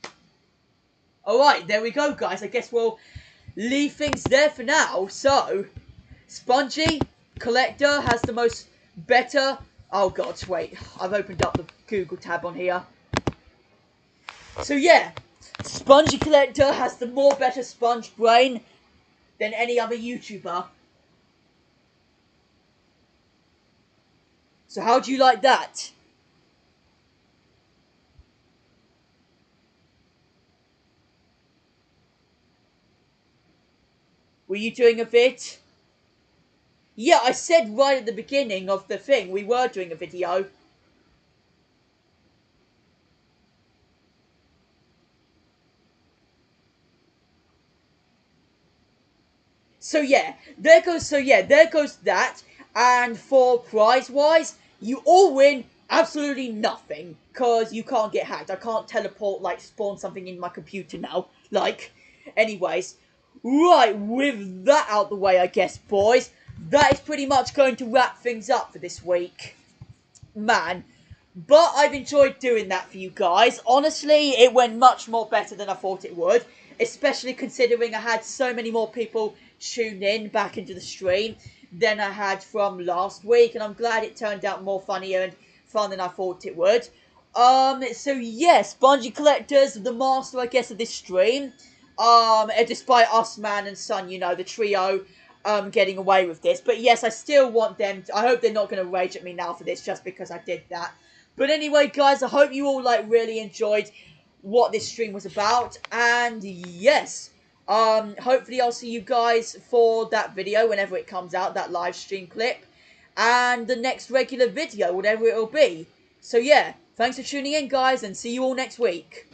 Alright, there we go, guys. I guess we'll leave things there for now. So, Spongy Collector has the most better... Oh god, wait, I've opened up the Google tab on here. So yeah, Spongy Collector has the more better sponge brain than any other YouTuber. So how do you like that? Were you doing a vid? Yeah, I said right at the beginning of the thing, we were doing a video. So yeah, there goes that. And for prize-wise, you all win absolutely nothing. Because you can't get hacked. I can't teleport, like, spawn something in my computer now. Like, anyways. Right, with that out the way, I guess, boys. That is pretty much going to wrap things up for this week. Man. But I've enjoyed doing that for you guys. Honestly, it went much more better than I thought it would. Especially considering I had so many more people tune in back into the stream than I had from last week. And I'm glad it turned out more funnier and fun than I thought it would. So yes, Bungie Collectors, the master, I guess, of this stream. Despite us, Man and Son, you know, the trio, getting away with this. But yes, I still want them to, I hope they're not going to rage at me now for this just because I did that. But anyway, guys, I hope you all, like, really enjoyed what this stream was about. And yes, hopefully I'll see you guys for that video whenever it comes out, that live stream clip. And the next regular video, whatever it'll be. So yeah, thanks for tuning in, guys, and see you all next week.